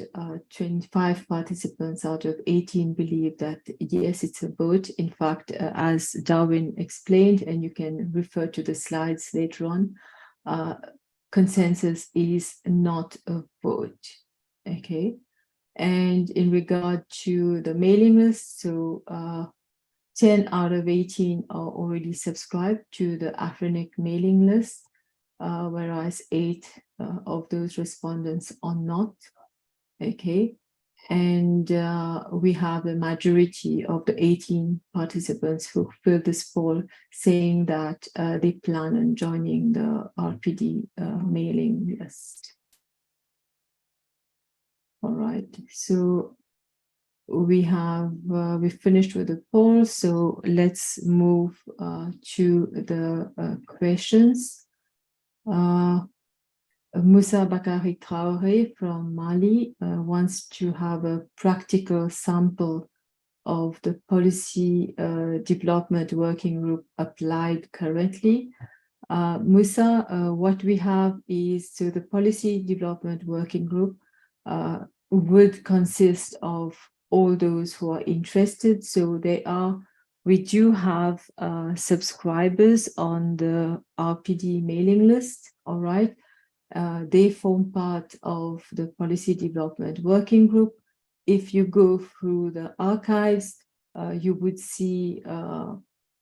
25 participants out of 18 believe that yes, it's a vote. In fact, as Darwin explained, and you can refer to the slides later on, consensus is not a vote, okay? And in regard to the mailing list, so 10 out of 18 are already subscribed to the AFRINIC mailing list, whereas 8 of those respondents are not, okay? And we have the majority of the 18 participants who filled this poll saying that they plan on joining the RPD mailing list. All right, so we finished with the poll, so let's move to the questions. Moussa Bakari Traoré from Mali wants to have a practical sample of the policy development working group applied currently. Moussa, what we have is, so the policy development working group would consist of all those who are interested. So we do have subscribers on the RPD mailing list, all right? They form part of the policy development working group. If you go through the archives, you would see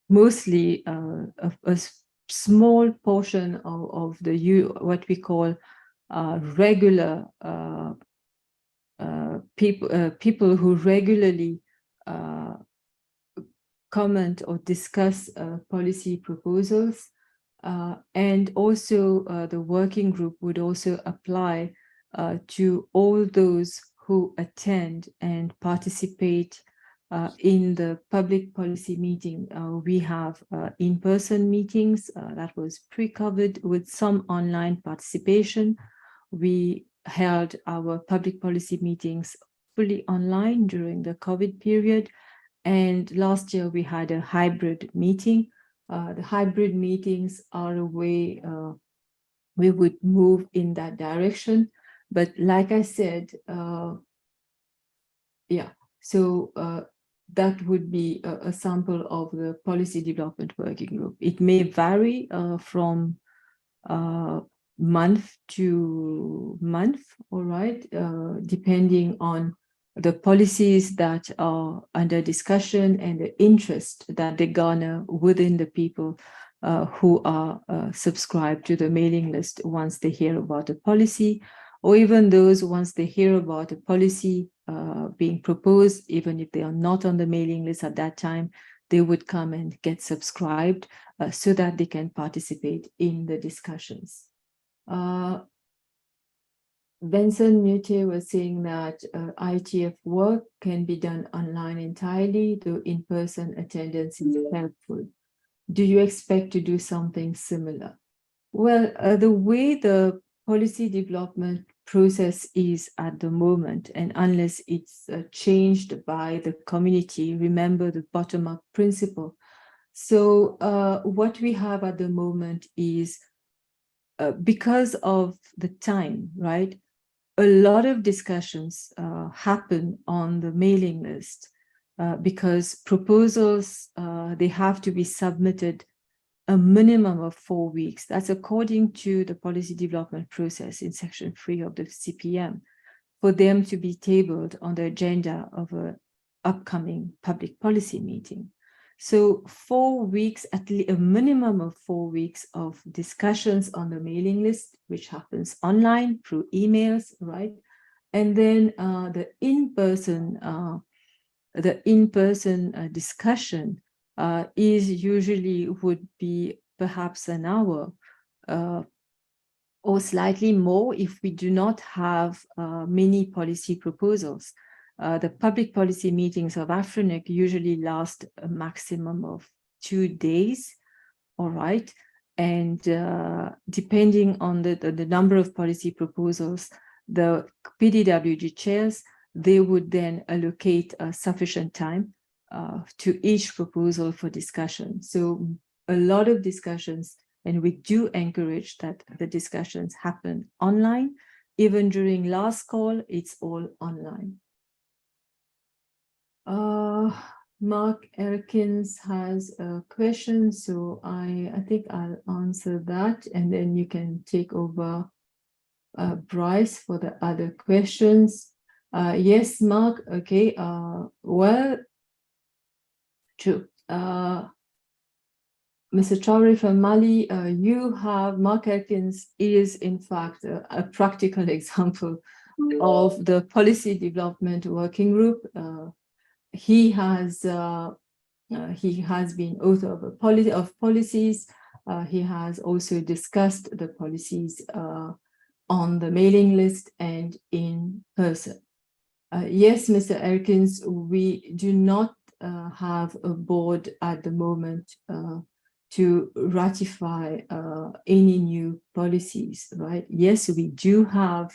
mostly a small portion of what we call regular people who regularly comment or discuss policy proposals. And also the working group would also apply to all those who attend and participate in the public policy meeting. We have in-person meetings that was pre-COVID with some online participation. We held our public policy meetings fully online during the COVID period. And last year we had a hybrid meeting. The hybrid meetings are a way we would move in that direction. But like I said, that would be a sample of the policy development working group. It may vary from month to month, all right, depending on the policies that are under discussion and the interest that they garner within the people who are subscribed to the mailing list once they hear about a policy, or even those once they hear about a policy being proposed, even if they are not on the mailing list at that time, they would come and get subscribed so that they can participate in the discussions. Vincent Mute was saying that ITF work can be done online entirely, though in-person attendance is helpful. Do you expect to do something similar? Well, the way the policy development process is at the moment, and unless it's changed by the community, remember the bottom-up principle. So what we have at the moment is, because of the time, right? A lot of discussions happen on the mailing list because proposals, they have to be submitted a minimum of 4 weeks. That's according to the policy development process in section 3 of the CPM, for them to be tabled on the agenda of an upcoming public policy meeting. So 4 weeks, at least a minimum of 4 weeks of discussions on the mailing list, which happens online through emails, right? And then the in-person discussion would be perhaps an hour or slightly more if we do not have many policy proposals. The public policy meetings of AFRINIC usually last a maximum of 2 days, all right? And depending on the number of policy proposals, the PDWG chairs they would then allocate sufficient time to each proposal for discussion. So a lot of discussions, and we do encourage that the discussions happen online. Even during last call, it's all online. Mark Erkins has a question, so I think I'll answer that, and then you can take over, Bryce, for the other questions. Yes, Mark, okay, well, true. Mr. Traore from Mali, you have, Mark Erkins is in fact a practical example of the policy development working group. He has been author of policies. He has also discussed the policies on the mailing list and in person. Yes, Mr. Erkins, we do not have a board at the moment to ratify any new policies, right? Yes, we do have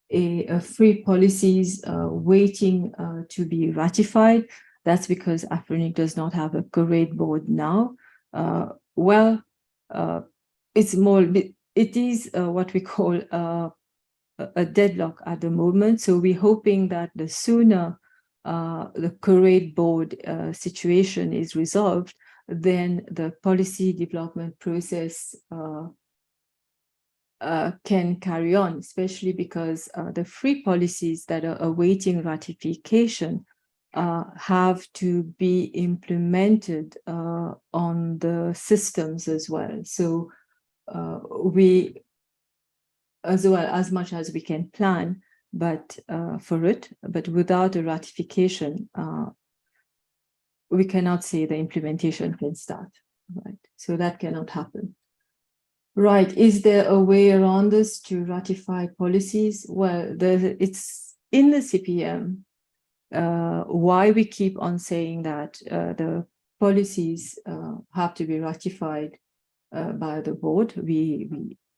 a free policies waiting to be ratified. That's because AFRINIC does not have a curate board now. It's more, it is what we call a deadlock at the moment. So we're hoping that the sooner the curate board situation is resolved, then the policy development process can carry on, especially because the free policies that are awaiting ratification have to be implemented on the systems as well. So we, as well, as much as we can plan, but for it, but without a ratification, we cannot say the implementation can start, right? So that cannot happen. Right, is there a way around this to ratify policies? Well, it's in the CPM. Why we keep on saying that the policies have to be ratified by the board,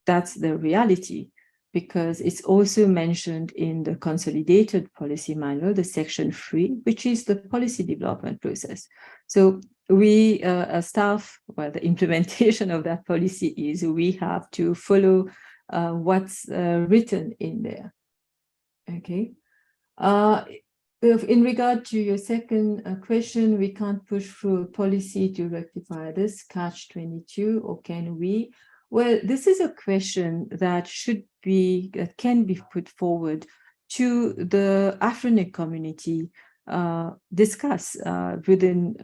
that's the reality, because it's also mentioned in the consolidated policy manual, the section 3, which is the policy development process. So we, as staff, well, the implementation of that policy is we have to follow what's written in there. Okay. In regard to your second question, we can't push through a policy to rectify this catch-22, or can we? Well, this is a question that can be put forward to the AFRINIC community, discuss within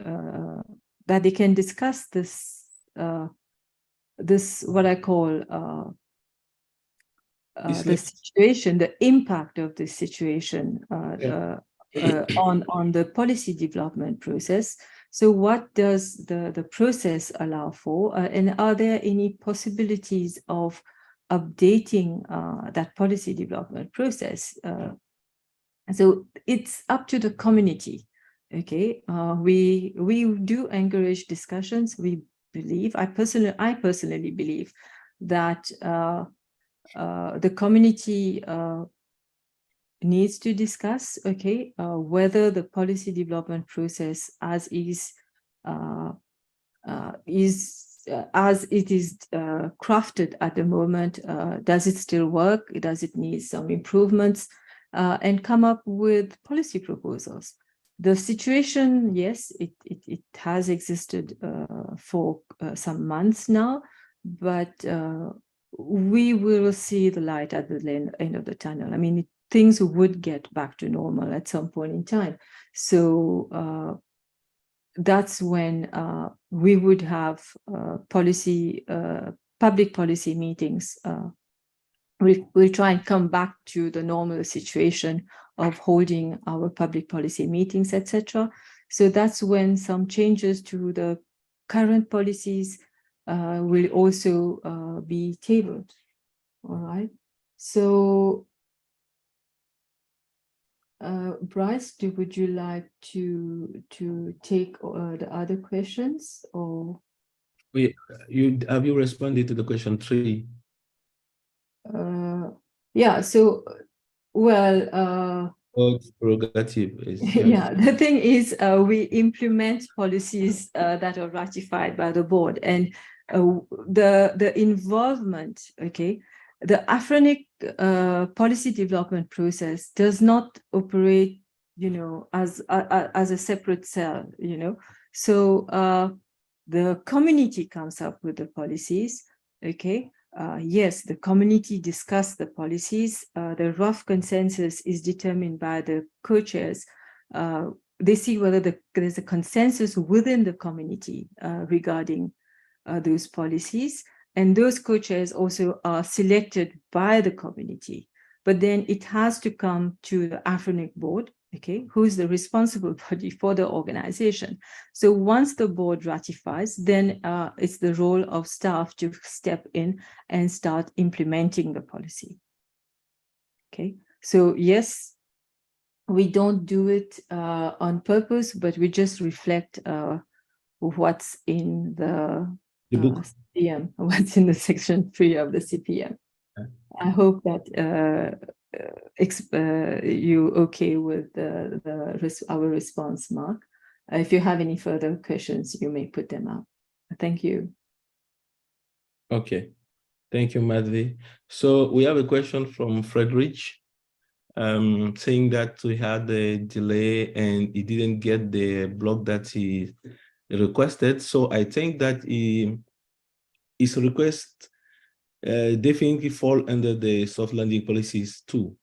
that they can discuss this what I call the situation, the impact of this situation on the policy development process. So what does the process allow for? And are there any possibilities of updating that policy development process? So it's up to the community. Okay, we do encourage discussions. We believe, I personally believe that the community needs to discuss, okay, whether the policy development process as it is crafted at the moment, does it still work? Does it need some improvements? And come up with policy proposals. The situation, yes, it has existed for some months now, but we will see the light at the end of the tunnel. I mean, things would get back to normal at some point in time. So that's when we would have public policy meetings. We'll try and come back to the normal situation of holding our public policy meetings, etc. So that's when some changes to the current policies will also be tabled. All right. So, Bryce, would you like to take the other questions, or? Have you responded to the question 3? Yeah. So, well, Oh, it's prerogative. Yes. Yeah, the thing is, we implement policies that are ratified by the board, and the involvement, okay, the AFRINIC policy development process does not operate, you know, as a separate cell, you know. So the community comes up with the policies, okay. Yes, the community discuss the policies. The rough consensus is determined by the co-chairs. They see whether there's a consensus within the community regarding those policies. And those co-chairs also are selected by the community. But then it has to come to the AFRINIC board, okay, who's the responsible body for the organization. So once the board ratifies, then it's the role of staff to step in and start implementing the policy. Okay, so yes, we don't do it on purpose, but we just reflect what's in the book. CPM, what's in the section 3 of the CPM. I hope that you okay with our response, Mark. If you have any further questions, you may put them up. Thank you. Okay. Thank you, Madhvi. So we have a question from Frederick, saying that we had a delay and he didn't get the block that he requested. So I think that his request definitely fall under the soft landing policies too.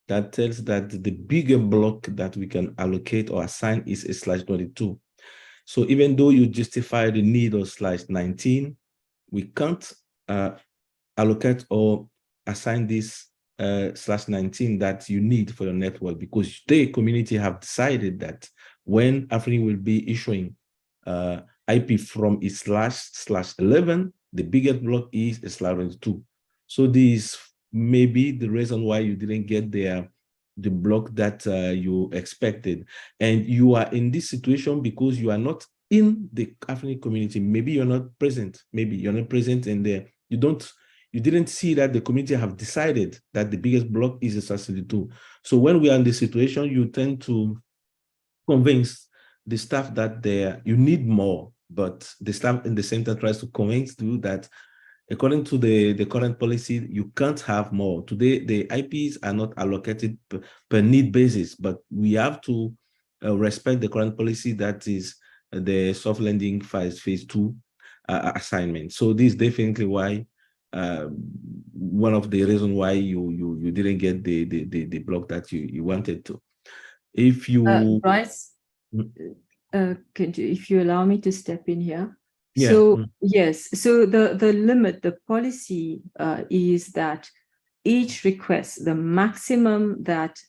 That tells that the bigger block that we can allocate or assign is a /22. So even though you justify the need of /19, we can't allocate or assign this /19 that you need for your network, because the community have decided that when AFRINIC will be issuing IP from its /11, the biggest block is a /22. So this may be the reason why you didn't get the block that you expected. And you are in this situation because you are not in the AFRINIC community. Maybe you're not present. Maybe you're not present and you didn't see that the community have decided that the biggest block is a /22. So when we are in this situation, you tend to convince the staff that you need more, but the staff in the center tries to convince you that according to the current policy, you can't have more. Today, the IPs are not allocated per need basis, but we have to respect the current policy, that is the soft landing phase 2 assignment. So this is definitely why one of the reasons why you didn't get the block that you wanted to. If you Bryce, if you allow me to step in here. Yeah. So yes, so the limit, the policy is that each request, the maximum that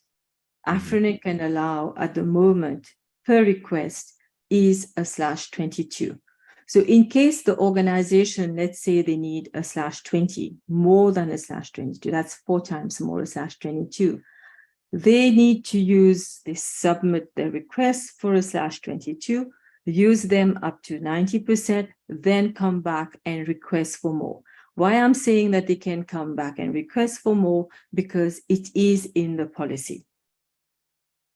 AFRINIC can allow at the moment per request is a /22. So in case the organization, let's say they need a /20, more than a /22, that's 4 times more a /22. They need they submit their request for a /22, use them up to 90%, then come back and request for more. Why I'm saying that they can come back and request for more, because it is in the policy.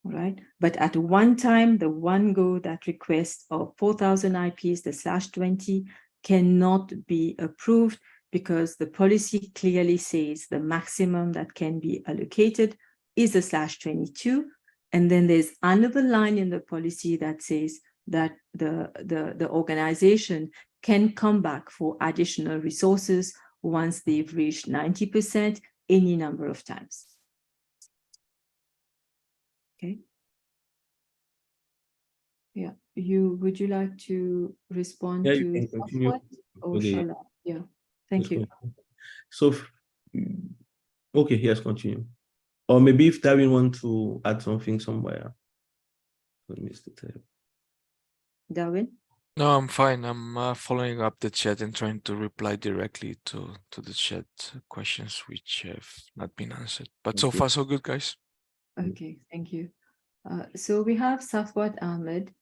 All right, but at one time, the one go, that request of 4,000 IPs, the /20 cannot be approved, because the policy clearly says the maximum that can be allocated is a /22. And then there's another line in the policy that says that the organization can come back for additional resources once they've reached 90% any number of times. Okay. Yeah. Would you like to respond Yeah, to you can continue. or shall I? Yeah. Thank you. So, okay, yes, continue. Or maybe if Darwin want to add something somewhere. Darwin? No, I'm fine. I'm following up the chat and trying to reply directly to the chat questions which have not been answered. But so far, so good, guys. Okay, thank you. So we have Safwat Ahmed,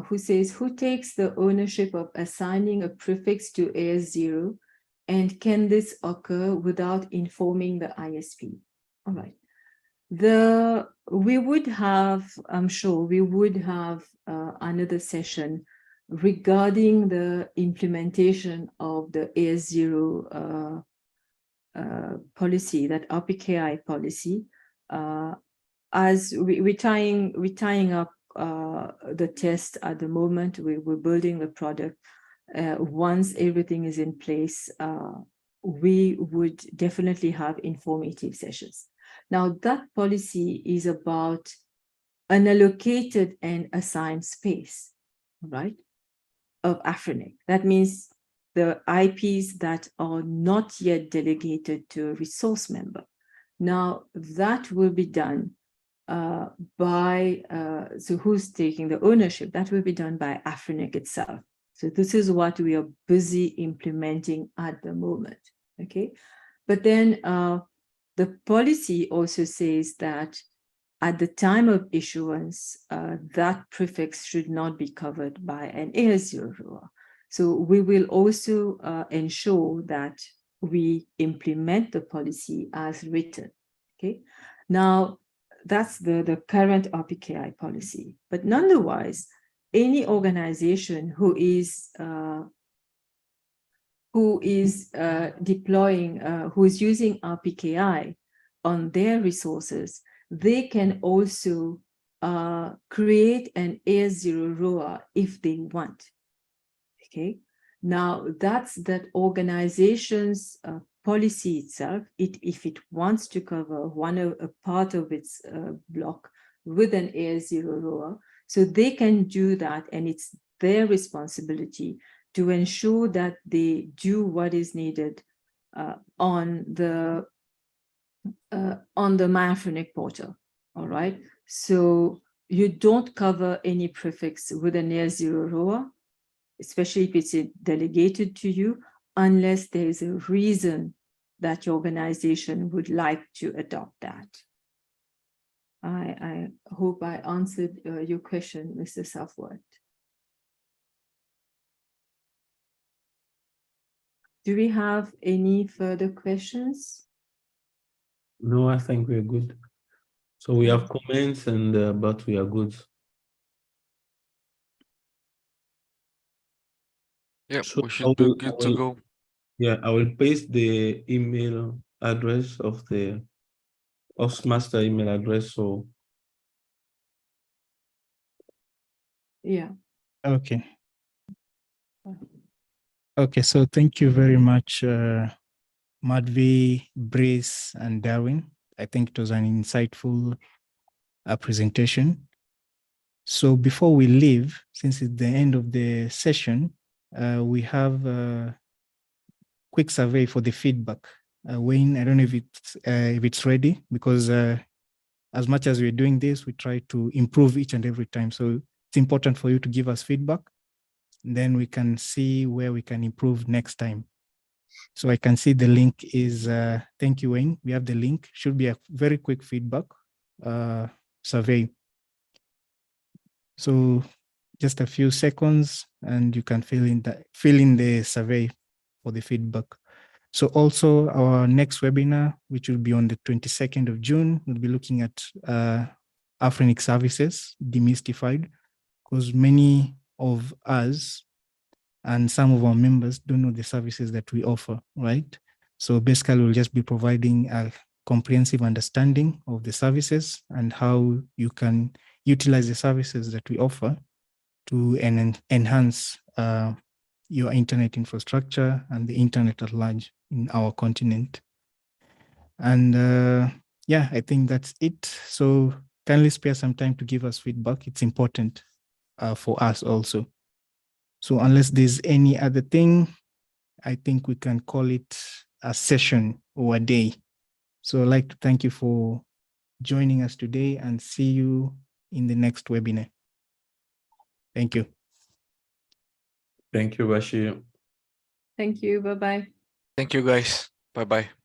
who says, who takes the ownership of assigning a prefix to AS0, and can this occur without informing the ISP? All right. We would have, I'm sure, we would have another session regarding the implementation of the AS0 policy, that RPKI policy. As we're tying up the test at the moment, we're building the product. Once everything is in place, we would definitely have informative sessions. Now, that policy is about unallocated and assigned space, right, of AFRINIC. That means the IPs that are not yet delegated to a resource member. Now, that will be done by, so who's taking the ownership? That will be done by AFRINIC itself. So this is what we are busy implementing at the moment, okay? But then the policy also says that at the time of issuance, that prefix should not be covered by an AS0 ROA. So we will also ensure that we implement the policy as written, okay? Now, that's the current RPKI policy. But nonetheless, any organization who is deploying, who is using RPKI on their resources, they can also create an AS0 ROA if they want, okay? Now, that's that organization's policy itself. If it wants to cover a part of its block with an AS0 ROA, so they can do that, and it's their responsibility to ensure that they do what is needed on the MyAfrinic portal, all right? So you don't cover any prefix with an AS0 ROA, especially if it's delegated to you, unless there is a reason that your organization would like to adopt that. I hope I answered your question, Mr. Southworth. Do we have any further questions? No, I think we're good. So we have comments, and but we are good. Yeah, So we should be good to go. Yeah, I will paste the email address of the master email address. So Yeah. Okay. Okay, so thank you very much, Madhvi, Brice, and Darwin. I think it was an insightful presentation. So before we leave, since it's the end of the session, we have a quick survey for the feedback. Wayne, I don't know if it's ready, because as much as we're doing this, we try to improve each and every time. So it's important for you to give us feedback. Then we can see where we can improve next time. So I can see the link is, thank you, Wayne. We have the link, should be a very quick feedback survey. So just a few seconds and you can fill in the survey for the feedback. So also our next webinar, which will be on the 22nd of June, we'll be looking at AFRINIC services, demystified, because many of us and some of our members don't know the services that we offer, right? So basically we'll just be providing a comprehensive understanding of the services and how you can utilize the services that we offer to enhance your internet infrastructure and the internet at large in our continent. And yeah, I think that's it. So kindly spare some time to give us feedback. It's important for us also. So unless there's any other thing, I think we can call it a session or a day. So I'd like to thank you for joining us today and see you in the next webinar. Thank you. thank you, Bashir. Thank you. Bye-bye. Thank you, guys. Bye-bye.